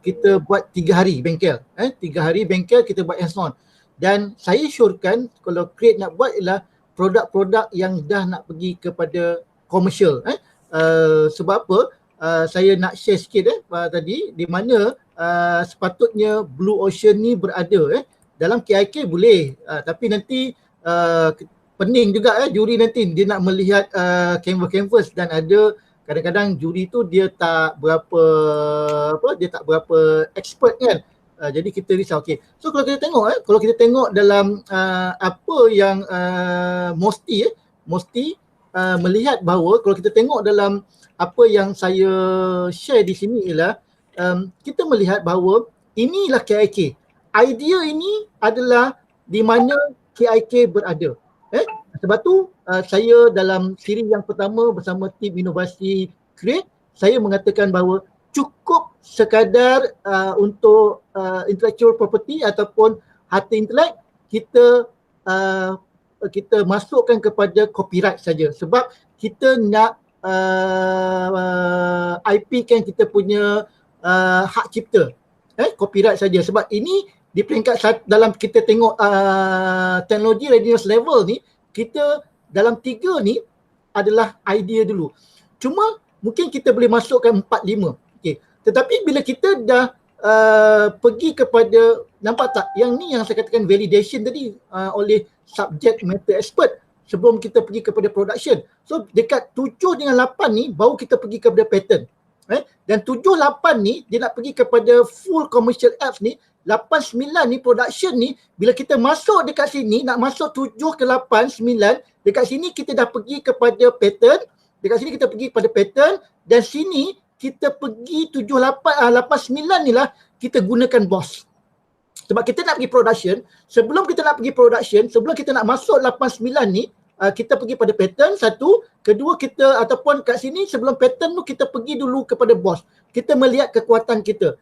kita buat 3 hari bengkel, 3 hari bengkel kita buat hands on, dan saya syorkan kalau create nak buat ialah produk-produk yang dah nak pergi kepada komersial. Sebab apa? Saya nak share sikit tadi di mana sepatutnya Blue Ocean ni berada. Dalam KIK boleh, tapi nanti pening juga juri nanti dia nak melihat canvas, dan ada kadang-kadang juri tu dia tak berapa expert kan. Jadi kita risau. So kalau kita tengok dalam apa yang Mosti melihat bahawa kalau kita tengok dalam apa yang saya share di sini ialah kita melihat bahawa inilah KIK. Idea ini adalah di mana KIK berada. Sebab tu saya dalam siri yang pertama bersama tim inovasi Create, saya mengatakan bahawa cukup sekadar untuk intellectual property ataupun harta intelek kita masukkan kepada copyright saja, sebab kita nak IP kan kita punya hak cipta, copyright saja. Sebab ini di peringkat dalam kita tengok teknologi readiness level ni, kita dalam 3 ni adalah idea dulu. Cuma mungkin kita boleh masukkan 4-5. Tetapi bila kita dah pergi kepada, nampak tak yang ni yang saya katakan validation tadi oleh subject matter expert sebelum kita pergi kepada production. So dekat 7 dengan 8 ni baru kita pergi kepada pattern. Dan 7-8 ni dia nak pergi kepada full commercial apps ni. 8-9 ni production ni, bila kita masuk dekat sini, nak masuk 7 ke 8, 9, dekat sini kita dah pergi kepada pattern, dekat sini kita pergi kepada pattern, dan sini kita pergi 7, 8, 9 ni lah kita gunakan BOS. Sebab kita nak pergi production, sebelum kita nak masuk 8, 9 ni, kita pergi pada pattern satu, kedua kita ataupun kat sini sebelum pattern tu kita pergi dulu kepada BOS. Kita melihat kekuatan kita.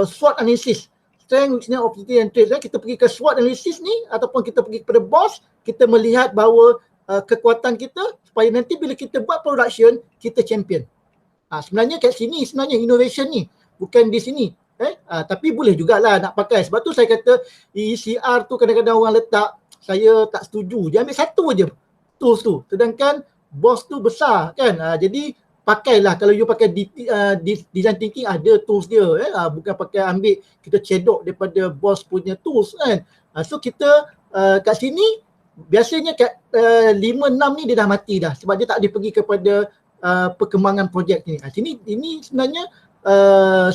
SWOT analysis, strength, weakness, opportunity and traits. Kita pergi ke SWOT analysis ni ataupun kita pergi kepada boss, kita melihat bahawa kekuatan kita supaya nanti bila kita buat production, kita champion. Sebenarnya kat sini sebenarnya innovation ni, bukan di sini. Tapi boleh jugalah nak pakai. Sebab tu saya kata ECR tu kadang-kadang orang letak, saya tak setuju. Dia ambil satu je tools tu. Sedangkan boss tu besar kan. Jadi pakailah, kalau you pakai design thinking ada tools dia. Bukan pakai ambil kita cedok daripada boss punya tools kan. So kita kat sini biasanya kat 5-6 ni dia dah mati dah. Sebab dia tak boleh pergi kepada perkembangan projek ni. Sini ini sebenarnya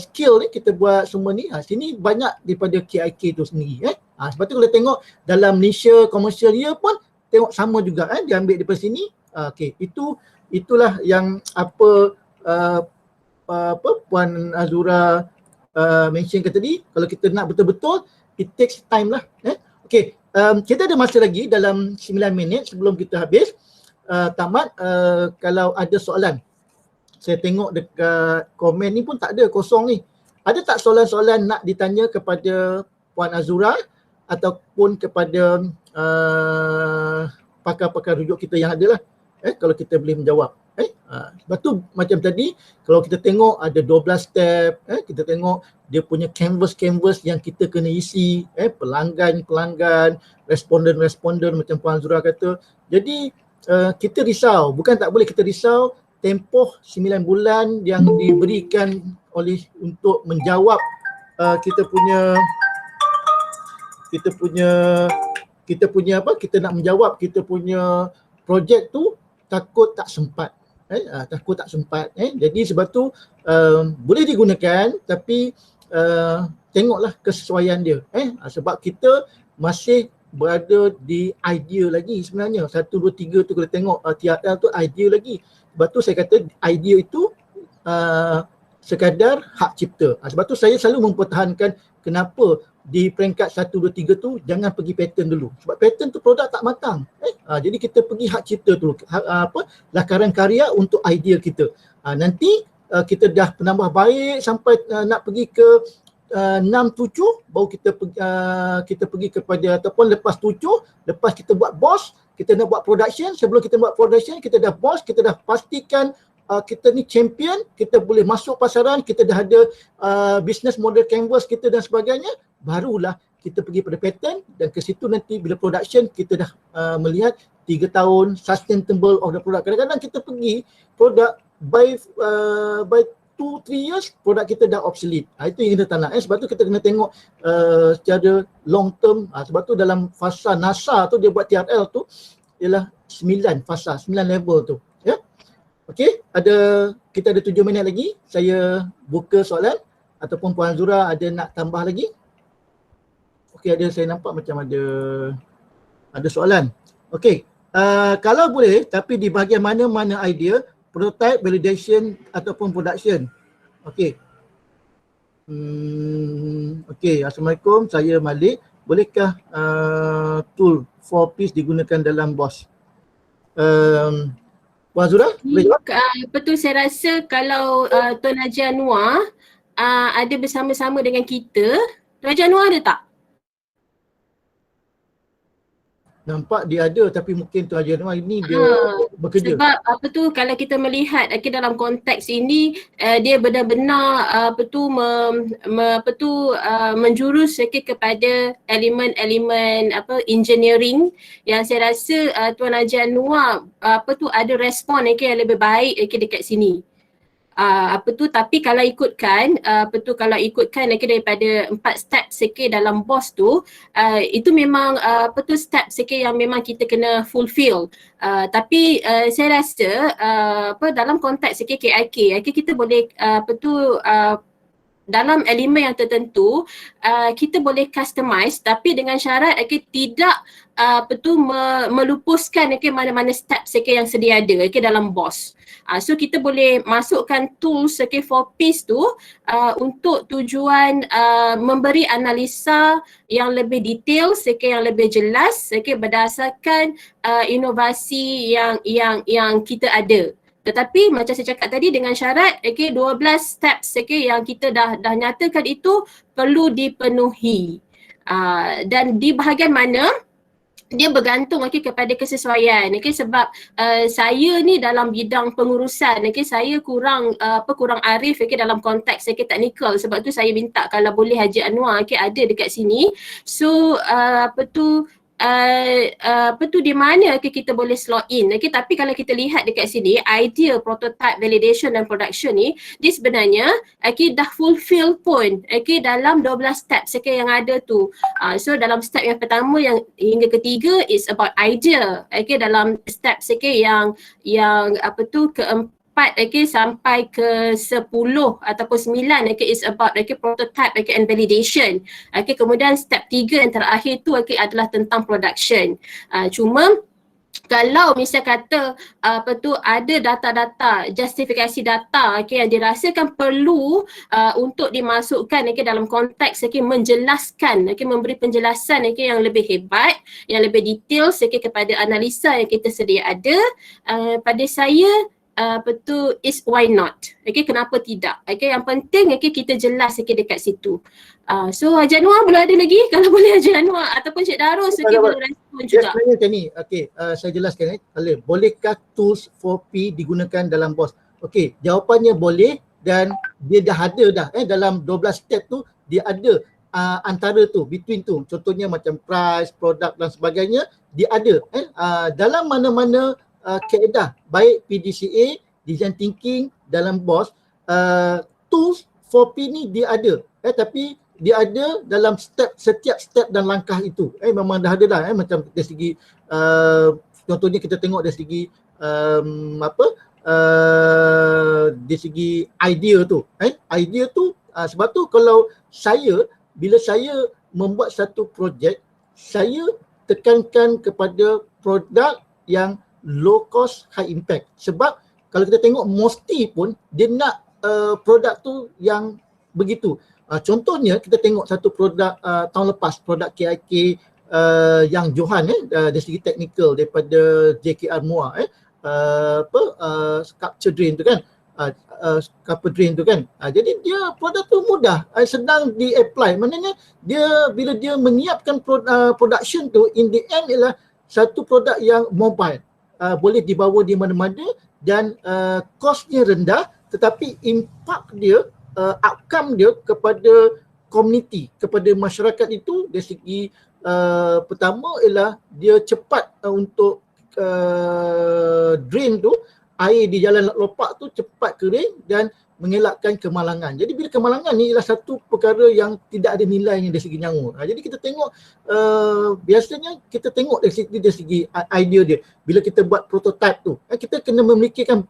skill ni kita buat semua ni. Sini banyak daripada KIK tu sendiri. Sebab tu kalau tengok dalam Malaysia commercial year pun tengok sama juga dia ambil daripada sini. Okay, itulah yang apa Puan Azura mentionkan tadi. Kalau kita nak betul-betul, it takes time lah. Okay, kita ada masa lagi dalam 9 minit sebelum kita habis. Tamat, kalau ada soalan. Saya tengok dekat komen ni pun tak ada, kosong ni. Ada tak soalan-soalan nak ditanya kepada Puan Azura ataupun kepada pakar-pakar rujuk kita yang ada lah. Kalau kita boleh menjawab. Sebab tu macam tadi, kalau kita tengok ada 12 step, kita tengok dia punya canvas yang kita kena isi, pelanggan, responden macam Puan Azura kata. Jadi kita risau, bukan tak boleh kita risau, tempoh 9 bulan yang diberikan oleh untuk menjawab kita nak menjawab kita punya projek tu, takut tak sempat. Jadi sebab tu boleh digunakan, tapi tengoklah kesesuaian dia. Sebab kita masih berada di idea lagi sebenarnya. 1, 2, 3 tu kalau tengok TRL tu idea lagi. Sebab tu saya kata idea itu sekadar hak cipta. Sebab tu saya selalu mempertahankan kenapa di peringkat 1, 2, 3 tu jangan pergi pattern dulu. Sebab pattern tu produk tak matang. Jadi kita pergi hak cipta dulu. Lakaran karya untuk idea kita. Nanti kita dah penambah baik sampai nak pergi ke 6, 7 baru kita pergi kepada, ataupun lepas 7, lepas kita buat boss, kita nak buat production. Sebelum kita buat production, kita dah boss, kita dah pastikan kita ni champion, kita boleh masuk pasaran, kita dah ada business model canvas kita dan sebagainya, barulah kita pergi pada pattern, dan ke situ nanti bila production kita dah melihat 3 tahun sustainable of the product. Kadang-kadang kita pergi produk by 2-3 years produk kita dah obsolete. Itu yang kita tak nak. Sebab tu kita kena tengok secara long term. Sebab tu dalam fasa NASA tu dia buat TRL tu ialah 9 fasa, 9 level tu. Ya. Okey, kita ada 7 minit lagi. Saya buka soalan ataupun Puan Azura ada nak tambah lagi? Okey, saya nampak macam ada soalan. Okey, kalau boleh, tapi di bahagian mana idea, prototype, validation ataupun production. Okey. Okey, Assalamualaikum, saya Malik. Bolehkah tool 4Ps digunakan dalam BOSS? Puan Azura, boleh jawab?
Betul, saya rasa kalau Tuan Haji Anwar ada bersama-sama dengan kita. Tuan Haji Anwar ada tak?
Nampak dia ada, tapi mungkin Tuan Haji Anwar ini dia bekerja.
Sebab kalau kita melihat dalam konteks ini dia benar-benar menjurus kepada elemen-elemen engineering yang saya rasa Tuan Haji Anwar ada respon yang lebih baik dekat sini. Tapi kalau ikutkan daripada 4 step dalam BOSS tu, itu memang step yang memang kita kena fulfill. Tapi saya rasa dalam konteks KIK kita boleh dalam elemen yang tertentu kita boleh customize, tapi dengan syarat tidak melupuskan mana-mana step yang sedia ada dalam BOSS. So kita boleh masukkan tools 4Ps tu untuk tujuan memberi analisa yang lebih detail, yang lebih jelas berdasarkan inovasi yang kita ada. Tetapi macam saya cakap tadi dengan syarat 12 steps yang kita dah nyatakan itu perlu dipenuhi. Dan di bahagian mana dia bergantung kepada kesesuaian sebab saya ni dalam bidang pengurusan saya kurang arif dalam konteks teknikal, sebab tu saya minta kalau boleh Haji Anwar ada dekat sini. So di mana kita boleh slot in. Tapi kalau kita lihat dekat sini, idea, prototype, validation dan production ni dia sebenarnya dah fulfill pun dalam 12 steps yang ada tu. So dalam step yang pertama yang hingga ketiga is about idea. Dalam step yang keempat sampai ke 10 ataupun 9 is about prototype and validation. Kemudian step 3 yang terakhir tu adalah tentang production. Cuma kalau misal kata ada data-data, justifikasi data yang dirasakan perlu untuk dimasukkan dalam konteks menjelaskan, memberi penjelasan yang lebih hebat, yang lebih detail kepada analisa yang kita sedia ada, pada saya is why not? Kenapa tidak? Yang penting kita jelas dekat situ. So Haji Anwar boleh ada lagi? Kalau boleh Haji Anwar ataupun Cik Darus boleh respon juga.
Sebenarnya macam ni. Saya jelaskan bolehkah tools 4P digunakan dalam BOS? Jawapannya boleh, dan dia dah ada dalam 12 step tu dia ada antara tu, between tu. Contohnya macam price, produk dan sebagainya, dia ada dalam mana-mana kaedah, baik PDCA, design thinking dalam BOS, tools 4P ni dia ada, tapi dia ada dalam setiap step dan langkah itu. Memang dah ada dah, macam dari segi contohnya kita tengok dari segi dari segi idea tu. Idea tu sebab tu kalau bila saya membuat satu projek, saya tekankan kepada produk yang low cost, high impact. Sebab kalau kita tengok Mosti pun dia nak produk tu yang begitu. Contohnya kita tengok satu produk tahun lepas, produk KIK yang Johan dari segi teknikal daripada JKR Muar, sculpture drain tu kan, sculpture drain tu kan. Jadi dia produk tu mudah, senang di-apply. Maknanya dia bila dia menyiapkan production tu, in the end ialah satu produk yang mobile. Boleh dibawa di mana-mana dan kosnya rendah, tetapi impact dia, outcome dia kepada komuniti, kepada masyarakat itu dari segi pertama ialah dia cepat untuk drain tu, air di jalan lopak tu cepat kering dan mengelakkan kemalangan. Jadi bila kemalangan ni ialah satu perkara yang tidak ada nilainya dari segi nyawa. Jadi kita tengok biasanya kita tengok dari segi idea dia. Bila kita buat prototype tu, kita kena memikirkan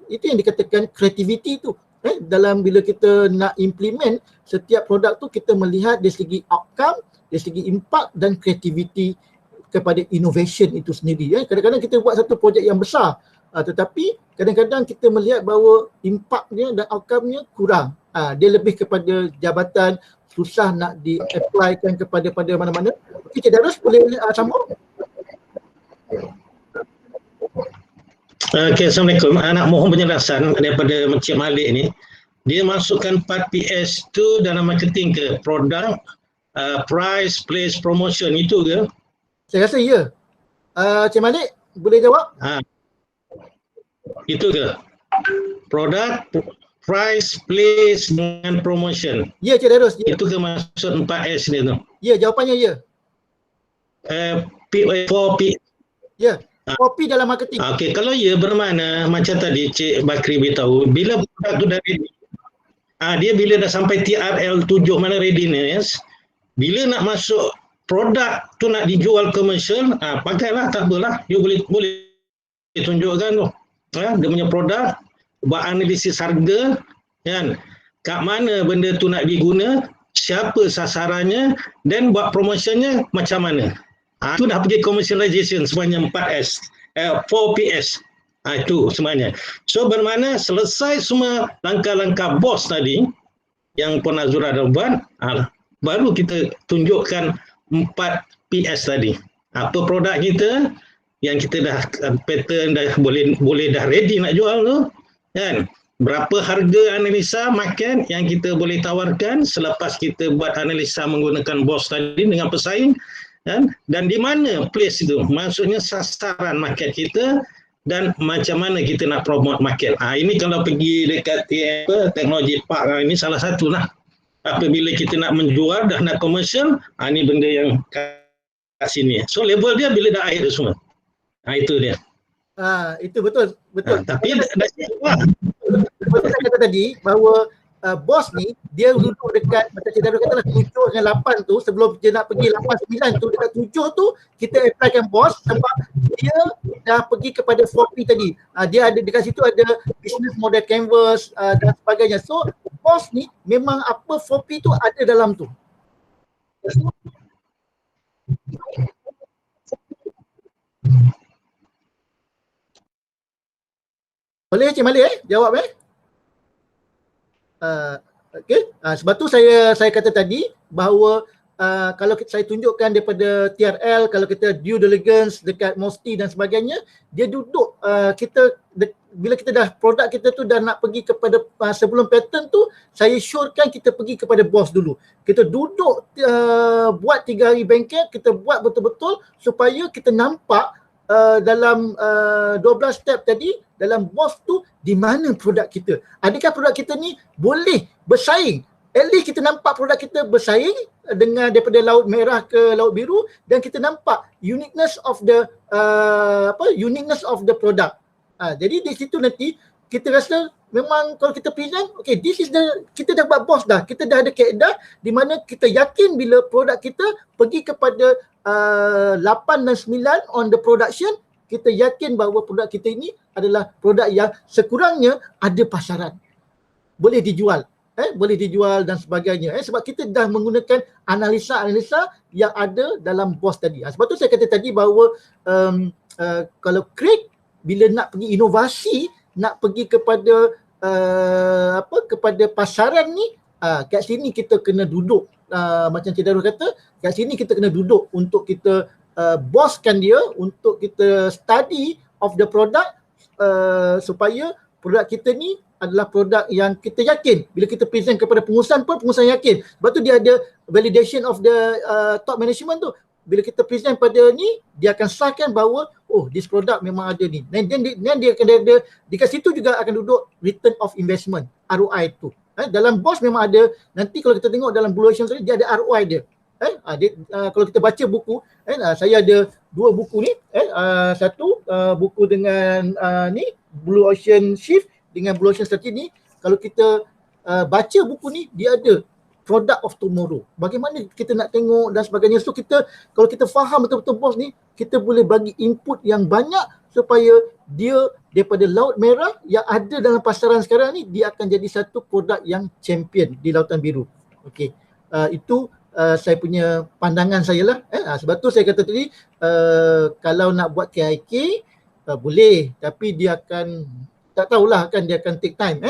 itu yang dikatakan creativity tu. Dalam bila kita nak implement setiap produk tu, kita melihat dari segi outcome, dari segi impact dan creativity kepada innovation itu sendiri. Kadang-kadang kita buat satu projek yang besar, tetapi kadang-kadang kita melihat bahawa impaknya dan outcome-nya kurang. Dia lebih kepada jabatan, susah nak di-apply-kan kepada mana-mana. Cik Darus boleh sambung?
Assalamualaikum. Nak mohon penjelasan daripada Encik Malik ni. Dia masukkan 4PS tu dalam marketing ke? Produk, price, place, promotion, itu ke?
Saya rasa ya. Cik Malik boleh jawab?
Itu ke? Produk, price, place dengan promotion.
Ya Cik Darus. Ya.
Itu ke maksud 4S ni tu?
Ya, jawapannya ya.
4P.
Ya, 4P dalam marketing.
Okey, kalau ya bermakna macam tadi Cik Bakri beritahu, bila produk tu dah ready, dia bila dah sampai TRL 7 mana readiness, bila nak masuk produk tu nak dijual komersial, pakailah, tak apalah. You boleh tunjukkan tu. Dia punya produk, buat analisis harga, kan, kat mana benda tu nak diguna, siapa sasarannya, dan buat promotionnya macam mana. Itu dah pergi commercialization sebenarnya 4S, 4PS. Itu sebenarnya. So bermakna selesai semua langkah-langkah BOS tadi yang Puan Azura dah buat, baru kita tunjukkan 4PS tadi. Apa produk kita, yang kita dah pattern dah boleh dah ready nak jual tu, kan? Berapa harga analisa market yang kita boleh tawarkan selepas kita buat analisa menggunakan BOS tadi dengan pesaing, kan? Dan di mana place itu, maksudnya sasaran market kita dan macam mana kita nak promote market. Ini kalau pergi dekat teknologi park, ini salah satu lah. Apabila kita nak menjual, dah nak komersial, ini benda yang kat sini. So level dia bila dah air semua. Itu dia.
Itu betul.
Tapi
Seperti saya kata tadi bahawa bos ni dia duduk dekat macam Cik Darul katalah 7 dengan 8 tu, sebelum dia nak pergi 8 9 tu, dekat 7 tu kita applykan bos sebab dia dah pergi kepada 4P tadi. Dia ada dekat situ ada business model canvas dan sebagainya. So bos ni memang apa 4P tu ada dalam tu. Boleh Cik Malik jawab okey. Sebab tu saya kata tadi bahawa kalau saya tunjukkan daripada TRL, kalau kita due diligence dekat Mosti dan sebagainya, dia duduk bila kita dah produk kita tu dah nak pergi kepada sebelum pattern tu, saya syorkan kita pergi kepada bos dulu. Kita duduk buat 3 hari bengkel, kita buat betul-betul supaya kita nampak dalam 12 step tadi, dalam BOS tu di mana produk kita. Adakah produk kita ni boleh bersaing? At least kita nampak produk kita bersaing dengan daripada laut merah ke laut biru, dan kita nampak uniqueness of the product. Jadi di situ nanti kita rasa memang kalau kita present, okay, this is kita dah buat BOS dah. Kita dah ada kaedah di mana kita yakin bila produk kita pergi kepada 8 dan 9 on the production, kita yakin bahawa produk kita ini adalah produk yang sekurangnya ada pasaran. Boleh dijual. Boleh dijual dan sebagainya. Sebab kita dah menggunakan analisa-analisa yang ada dalam BOS tadi. Sebab tu saya kata tadi bahawa kalau Craig bila nak pergi inovasi, nak pergi kepada kepada pasaran ni, kat sini kita kena duduk. Macam Cik Darul kata, kat sini kita kena duduk untuk kita boskan dia, untuk kita study of the product, supaya produk kita ni adalah produk yang kita yakin. Bila kita present kepada pengurusan pun, pengurusan yakin. Sebab tu dia ada validation of the top management tu. Bila kita present pada ni, dia akan sahkan bahawa this product memang ada ni. Dan dia akan ada, dekat situ juga akan duduk return of investment, ROI tu. Dalam BOS memang ada, nanti kalau kita tengok dalam Blue Ocean tadi, dia ada ROI dia. Kalau kita baca buku, saya ada 2 buku ni, satu buku dengan ni Blue Ocean Shift dengan Blue Ocean Strategy ni. Kalau kita baca buku ni, dia ada product of tomorrow. Bagaimana kita nak tengok dan sebagainya. So kalau kita faham betul-betul BOS ni, kita boleh bagi input yang banyak supaya dia daripada laut merah yang ada dalam pasaran sekarang ni, dia akan jadi satu produk yang champion di Lautan Biru. Okey. Itu saya punya pandangan saya lah. Sebab tu saya kata tadi, kalau nak buat KIK boleh, tapi dia akan tak tahulah kan, dia akan take time.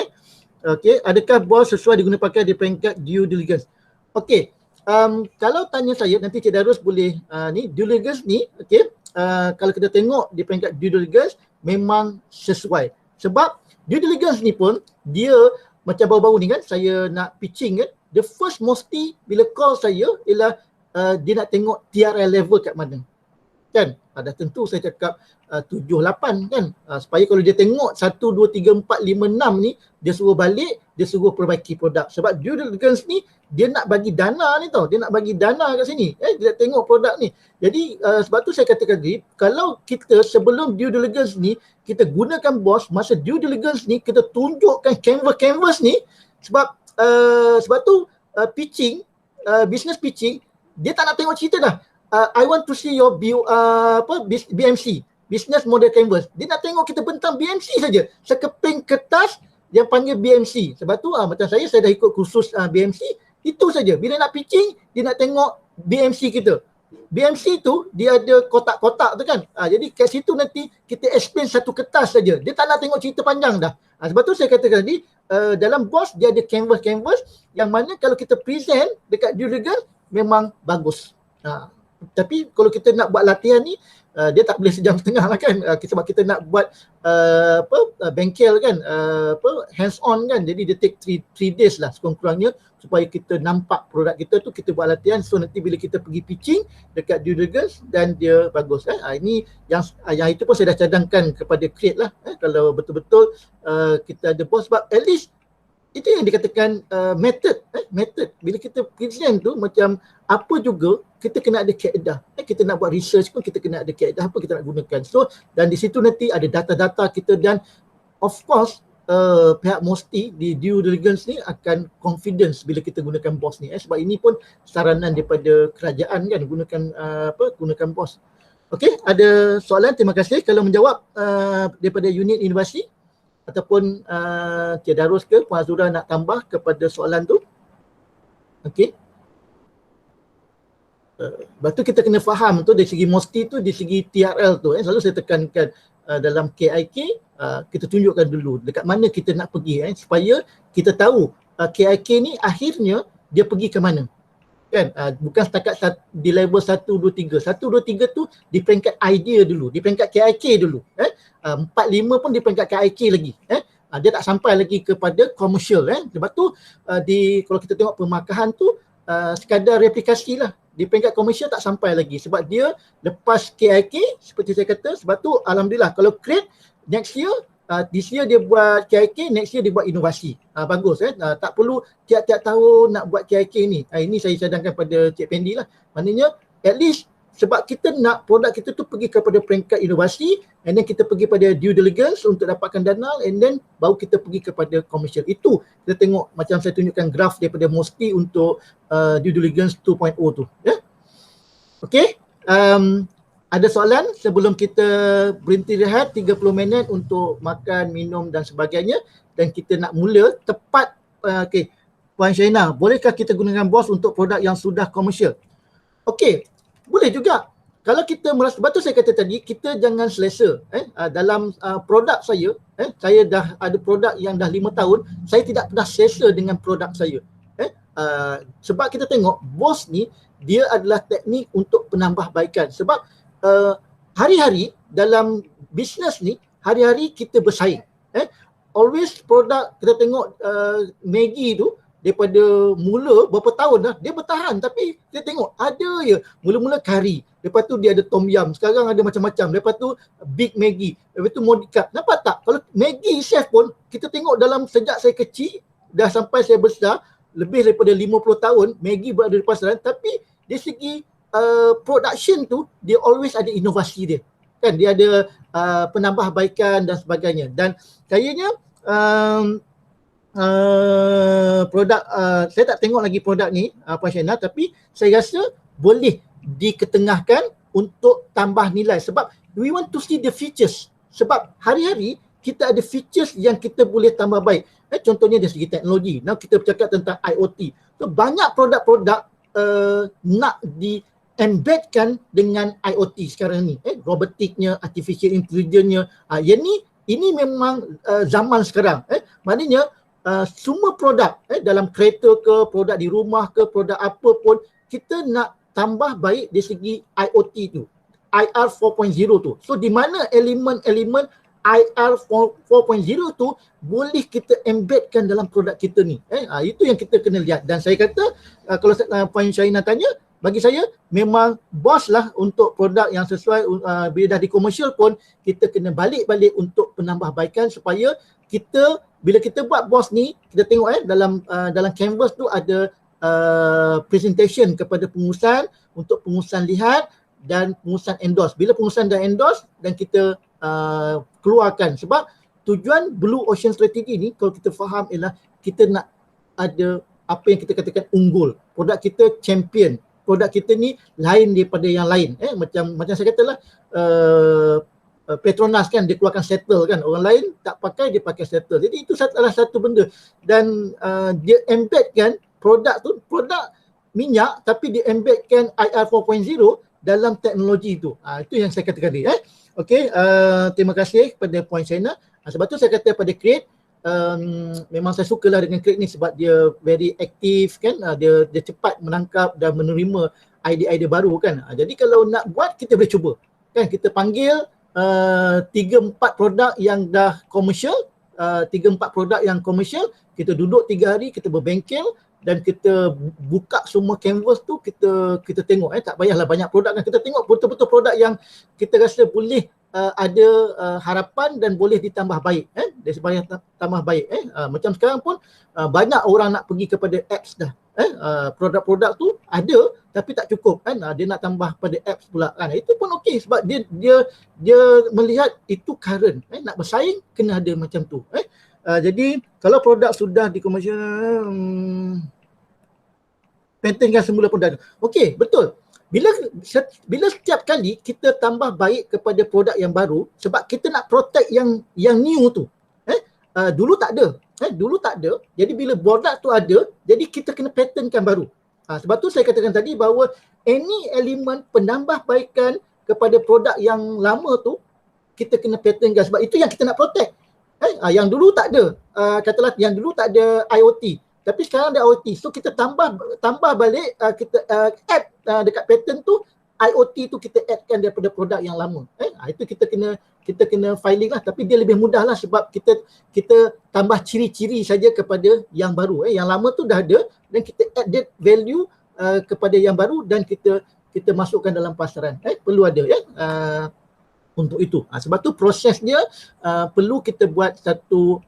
Okey, adakah BOS sesuai diguna pakai di peringkat due diligence? Okey, kalau tanya saya, nanti Cik Darus boleh ni due diligence ni, okey, kalau kita tengok di peringkat due diligence memang sesuai. Sebab due diligence ni pun dia macam baru-baru ni kan, saya nak pitching kan, the first Mosti bila call saya ialah dia nak tengok TRL level kat mana. Kan? Dah tentu saya cakap 7, 8 kan. Supaya kalau dia tengok 1, 2, 3, 4, 5, 6 ni, dia suruh balik, dia suruh perbaiki produk. Sebab due diligence ni, dia nak bagi dana ni tau. Dia nak bagi dana kat sini. Dia nak tengok produk ni. Jadi sebab tu saya katakan tadi, kalau kita sebelum due diligence ni, kita gunakan BOS, masa due diligence ni, kita tunjukkan canvas ni. Sebab tu pitching, business pitching, dia tak nak tengok cerita dah. I want to see your BMC, business model canvas. Dia nak tengok kita bentang BMC saja. Sekeping kertas yang panggil BMC. Sebab tu macam saya dah ikut kursus BMC, itu saja. Bila nak pitching, dia nak tengok BMC kita. BMC tu dia ada kotak-kotak tu kan. Jadi kat situ nanti kita explain satu kertas saja. Dia tak nak tengok cerita panjang dah. Sebab tu saya katakan tadi, dalam BOS dia ada canvas yang mana kalau kita present dekat due diligence memang bagus. Tapi kalau kita nak buat latihan ni, dia tak boleh sejam setengah lah kan, sebab kita nak buat bengkel kan, hands on kan, jadi dia take 3 days lah sekurang-kurangnya supaya kita nampak produk kita tu, kita buat latihan, so nanti bila kita pergi pitching dekat due diligence dan dia bagus ini yang itu pun saya dah cadangkan kepada Create lah, kalau betul-betul kita ada bos, sebab at least itu yang dikatakan method. Bila kita present tu macam apa juga kita kena ada kaedah. Kita nak buat research pun kita kena ada kaedah apa kita nak gunakan. So dan di situ nanti ada data-data kita, dan of course pihak Mosti di due diligence ni akan confidence bila kita gunakan BOS ni. Sebab ini pun saranan daripada kerajaan kan, gunakan BOS. Okey, ada soalan? Terima kasih. Kalau menjawab daripada unit inovasi ataupun Cik Darus ke Puan Azura nak tambah kepada soalan tu. Okey. Lepas tu kita kena faham tu dari segi Mosti tu, dari segi TRL tu selalu saya tekankan dalam KIK kita tunjukkan dulu dekat mana kita nak pergi supaya kita tahu KIK ni akhirnya dia pergi ke mana kan, bukan setakat di level 1, 2, 3. 1, 2, 3 tu di peringkat idea dulu, di peringkat KIK dulu 4, 5 pun di peringkat KIK lagi dia tak sampai lagi kepada komersial sebab tu kalau kita tengok pemakahan tu sekadar replikasi lah, di peringkat komersial tak sampai lagi sebab dia lepas KIK seperti saya kata. Sebab tu alhamdulillah kalau Create next year, this year dia buat KIK, next year dia buat inovasi. Bagus tak perlu tiap-tiap tahun nak buat KIK ni. Ini saya cadangkan pada Cik Pendi lah. Maknanya at least sebab kita nak produk kita tu pergi kepada peringkat inovasi, and then kita pergi pada due diligence untuk dapatkan dana, and then baru kita pergi kepada komersial. Itu kita tengok macam saya tunjukkan graf daripada Mosti untuk due diligence 2.0 tu Okey, ada soalan sebelum kita berhenti rehat 30 minit untuk makan, minum dan sebagainya, dan kita nak mula tepat. Okey, Puan Syaina, bolehkah kita gunakan BOS untuk produk yang sudah komersial? Okey, boleh juga. Kalau kita merasa, sebab tu saya kata tadi, kita jangan selesa. Dalam produk saya, saya dah ada produk yang dah 5 tahun, saya tidak pernah selesa dengan produk saya. Sebab kita tengok, BOS ni, dia adalah teknik untuk penambahbaikan. Sebab hari-hari dalam bisnes ni, hari-hari kita bersaing. Always produk, kita tengok Maggi tu, daripada mula berapa tahun dah dia bertahan, tapi kita tengok ada je mula-mula kari, lepas tu dia ada tom yum, sekarang ada macam-macam, lepas tu Big Maggi, lepas tu modified. Nampak tak? Kalau Maggi chef pun kita tengok dalam sejak saya kecil dah sampai saya besar, lebih daripada 50 tahun Maggi berada di pasaran, tapi dari segi production tu dia always ada inovasi dia kan, dia ada penambahbaikan dan sebagainya. Dan kayaknya produk saya tak tengok lagi produk ni Puan Syaina, tapi saya rasa boleh diketengahkan untuk tambah nilai, sebab we want to see the features. Sebab hari-hari kita ada features yang kita boleh tambah baik. Contohnya dari segi teknologi. Now kita bercakap tentang IoT. So banyak produk-produk nak di-embedkan dengan IoT sekarang ni. Robotiknya, artificial intelligence-nya. Ini memang zaman sekarang. Maknanya semua produk dalam kereta ke, produk di rumah ke, produk apa pun, kita nak tambah baik dari segi IoT tu, IR 4.0 tu. So di mana elemen-elemen IR 4.0 tu boleh kita embedkan dalam produk kita ni. Itu yang kita kena lihat. Dan saya kata kalau Puan Syaina tanya, bagi saya memang BOS lah untuk produk yang sesuai. Bila dah di komersial pun kita kena balik-balik untuk penambahbaikan supaya kita, bila kita buat BOS ni, kita tengok dalam canvas tu ada presentation kepada pengurusan untuk pengurusan lihat dan pengurusan endorse. Bila pengurusan dah endorse dan kita keluarkan, sebab tujuan Blue Ocean Strategy ni kalau kita faham ialah kita nak ada apa yang kita katakan unggul, produk kita champion, produk kita ni lain daripada yang lain. Macam saya katalah Petronas kan dia keluarkan settle kan, orang lain tak pakai, dia pakai settle. Jadi itu adalah satu benda, dan dia embedkan produk tu, produk minyak, tapi dia embedkan IR 4.0 dalam teknologi itu. Itu yang saya katakan tadi. Okey, terima kasih kepada Puan Syaina. Sebab tu saya kata pada Create, memang saya sukalah dengan Create ni sebab dia very aktif kan, dia cepat menangkap dan menerima idea-idea baru kan. Jadi kalau nak buat kita boleh cuba. Kan kita panggil 3-4 produk yang dah komersial, 3-4 produk yang komersial, kita duduk 3 hari, kita berbengkel dan kita buka semua canvas tu, kita tengok, tak payahlah banyak produk kan, kita tengok betul-betul produk yang kita rasa boleh ada harapan dan boleh ditambah baik, dia sebanyak tambah baik. Macam sekarang pun banyak orang nak pergi kepada apps dah. Produk-produk tu ada tapi tak cukup kan, dia nak tambah pada apps pula kan, itu pun okey sebab dia melihat itu current, nak bersaing kena ada macam tu. Jadi kalau produk sudah dikomersial, pattern yang semula pun dah ada. Okey, betul. Bila setiap kali kita tambah baik kepada produk yang baru, sebab kita nak protect yang new tu. Dulu tak ada. Dulu tak ada. Jadi bila produk tu ada, jadi kita kena patternkan baru. Sebab tu saya katakan tadi bahawa any elemen penambahbaikan kepada produk yang lama tu, kita kena patternkan sebab itu yang kita nak protect. Yang dulu tak ada. Katalah yang dulu tak ada IoT. Tapi sekarang ada IoT. So kita tambah balik, kita add dekat pattern tu, IoT tu kita addkan daripada produk yang lama. Itu kita kena filing lah, tapi dia lebih mudah lah sebab kita tambah ciri-ciri saja kepada yang baru. Yang lama tu dah ada dan kita add value kepada yang baru dan kita masukkan dalam pasaran. Perlu ada untuk itu. Sebab tu proses dia perlu kita buat satu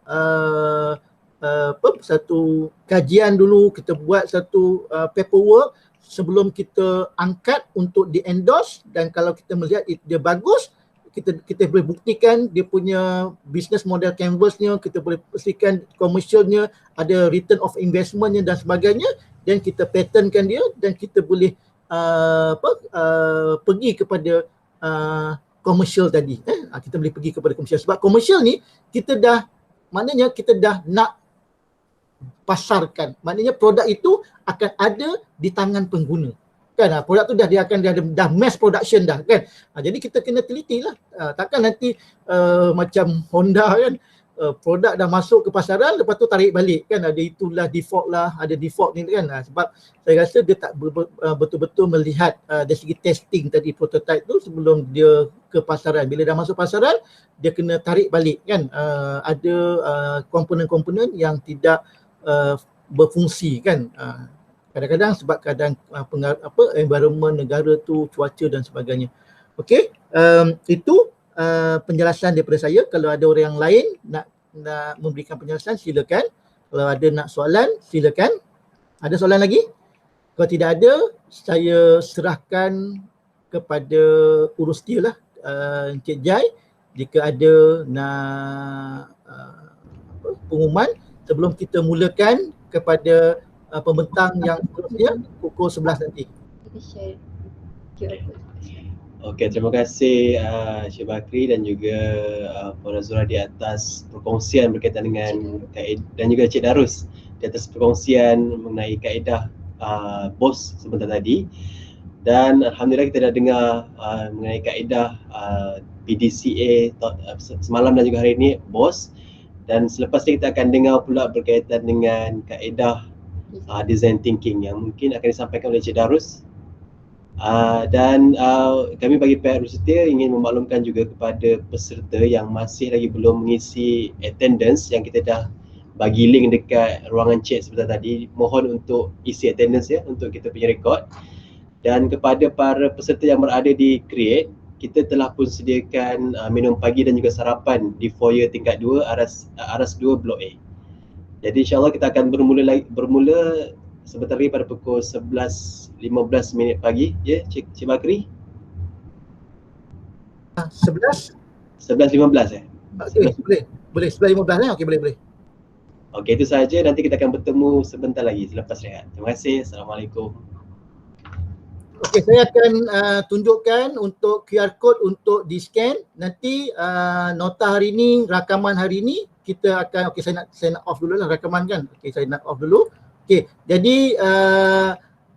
satu kajian dulu, kita buat satu paperwork sebelum kita angkat untuk di-endorse, dan kalau kita melihat dia bagus, kita boleh buktikan dia punya business model canvasnya, kita boleh pastikan komersialnya, ada return of investmentnya dan sebagainya, dan kita patternkan dia dan kita boleh pergi kepada komersial tadi. Kita boleh pergi kepada komersial sebab komersial ni kita dah nak pasarkan. Maknanya produk itu akan ada di tangan pengguna. Kan, produk tu dah mass production dah kan. Jadi kita kena teliti lah. Takkan nanti macam Honda kan, produk dah masuk ke pasaran lepas tu tarik balik kan, ada itulah default lah, ada default ni kan. Sebab saya rasa dia tak betul-betul melihat dari segi testing tadi prototype tu sebelum dia ke pasaran. Bila dah masuk pasaran, dia kena tarik balik kan. Ada komponen-komponen yang tidak berfungsi kan. Kadang-kadang sebab environment negara tu, cuaca dan sebagainya. Okey, itu penjelasan daripada saya. Kalau ada orang yang lain nak memberikan penjelasan, silakan. Kalau ada nak soalan, silakan. Ada soalan lagi? Kalau tidak ada, saya serahkan kepada urus dia lah, Encik Jai, jika ada nak pengumuman sebelum kita mulakan kepada pembentang yang seterusnya pukul 11 nanti.
Kita share QR code.
Okey, terima kasih Syed Bakri dan juga Puan Azura di atas perkongsian berkaitan dengan kaedah, dan juga Cik Darus di atas perkongsian mengenai kaedah BOS sebentar tadi. Dan alhamdulillah kita dah dengar mengenai kaedah PDCA semalam dan juga hari ini BOS. Dan selepas ini kita akan dengar pula berkaitan dengan kaedah design thinking yang mungkin akan disampaikan oleh Cik Darus. Dan kami bagi pihak Rusetia ingin memaklumkan juga kepada peserta yang masih lagi belum mengisi attendance, yang kita dah bagi link dekat ruangan chat sebentar tadi, mohon untuk isi attendance ya untuk kita punya rekod. Dan kepada para peserta yang berada di Create, kita telah pun sediakan minum pagi dan juga sarapan di foyer tingkat 2 Aras 2 Blok A. Jadi insyaAllah kita akan bermula sebentar lagi pada pukul 11.15 pagi, ya Cik Bakri?
11?
11.15 ya?
Boleh 11.15 okey, boleh.
Okey, itu sahaja, nanti kita akan bertemu sebentar lagi selepas rehat. Terima kasih. Assalamualaikum.
Okey, saya akan tunjukkan untuk QR code untuk di-scan. Nanti nota hari ini, rakaman hari ini kita akan, okey saya nak off dulu lah rakaman kan. Okey, saya nak off dulu. Okey, jadi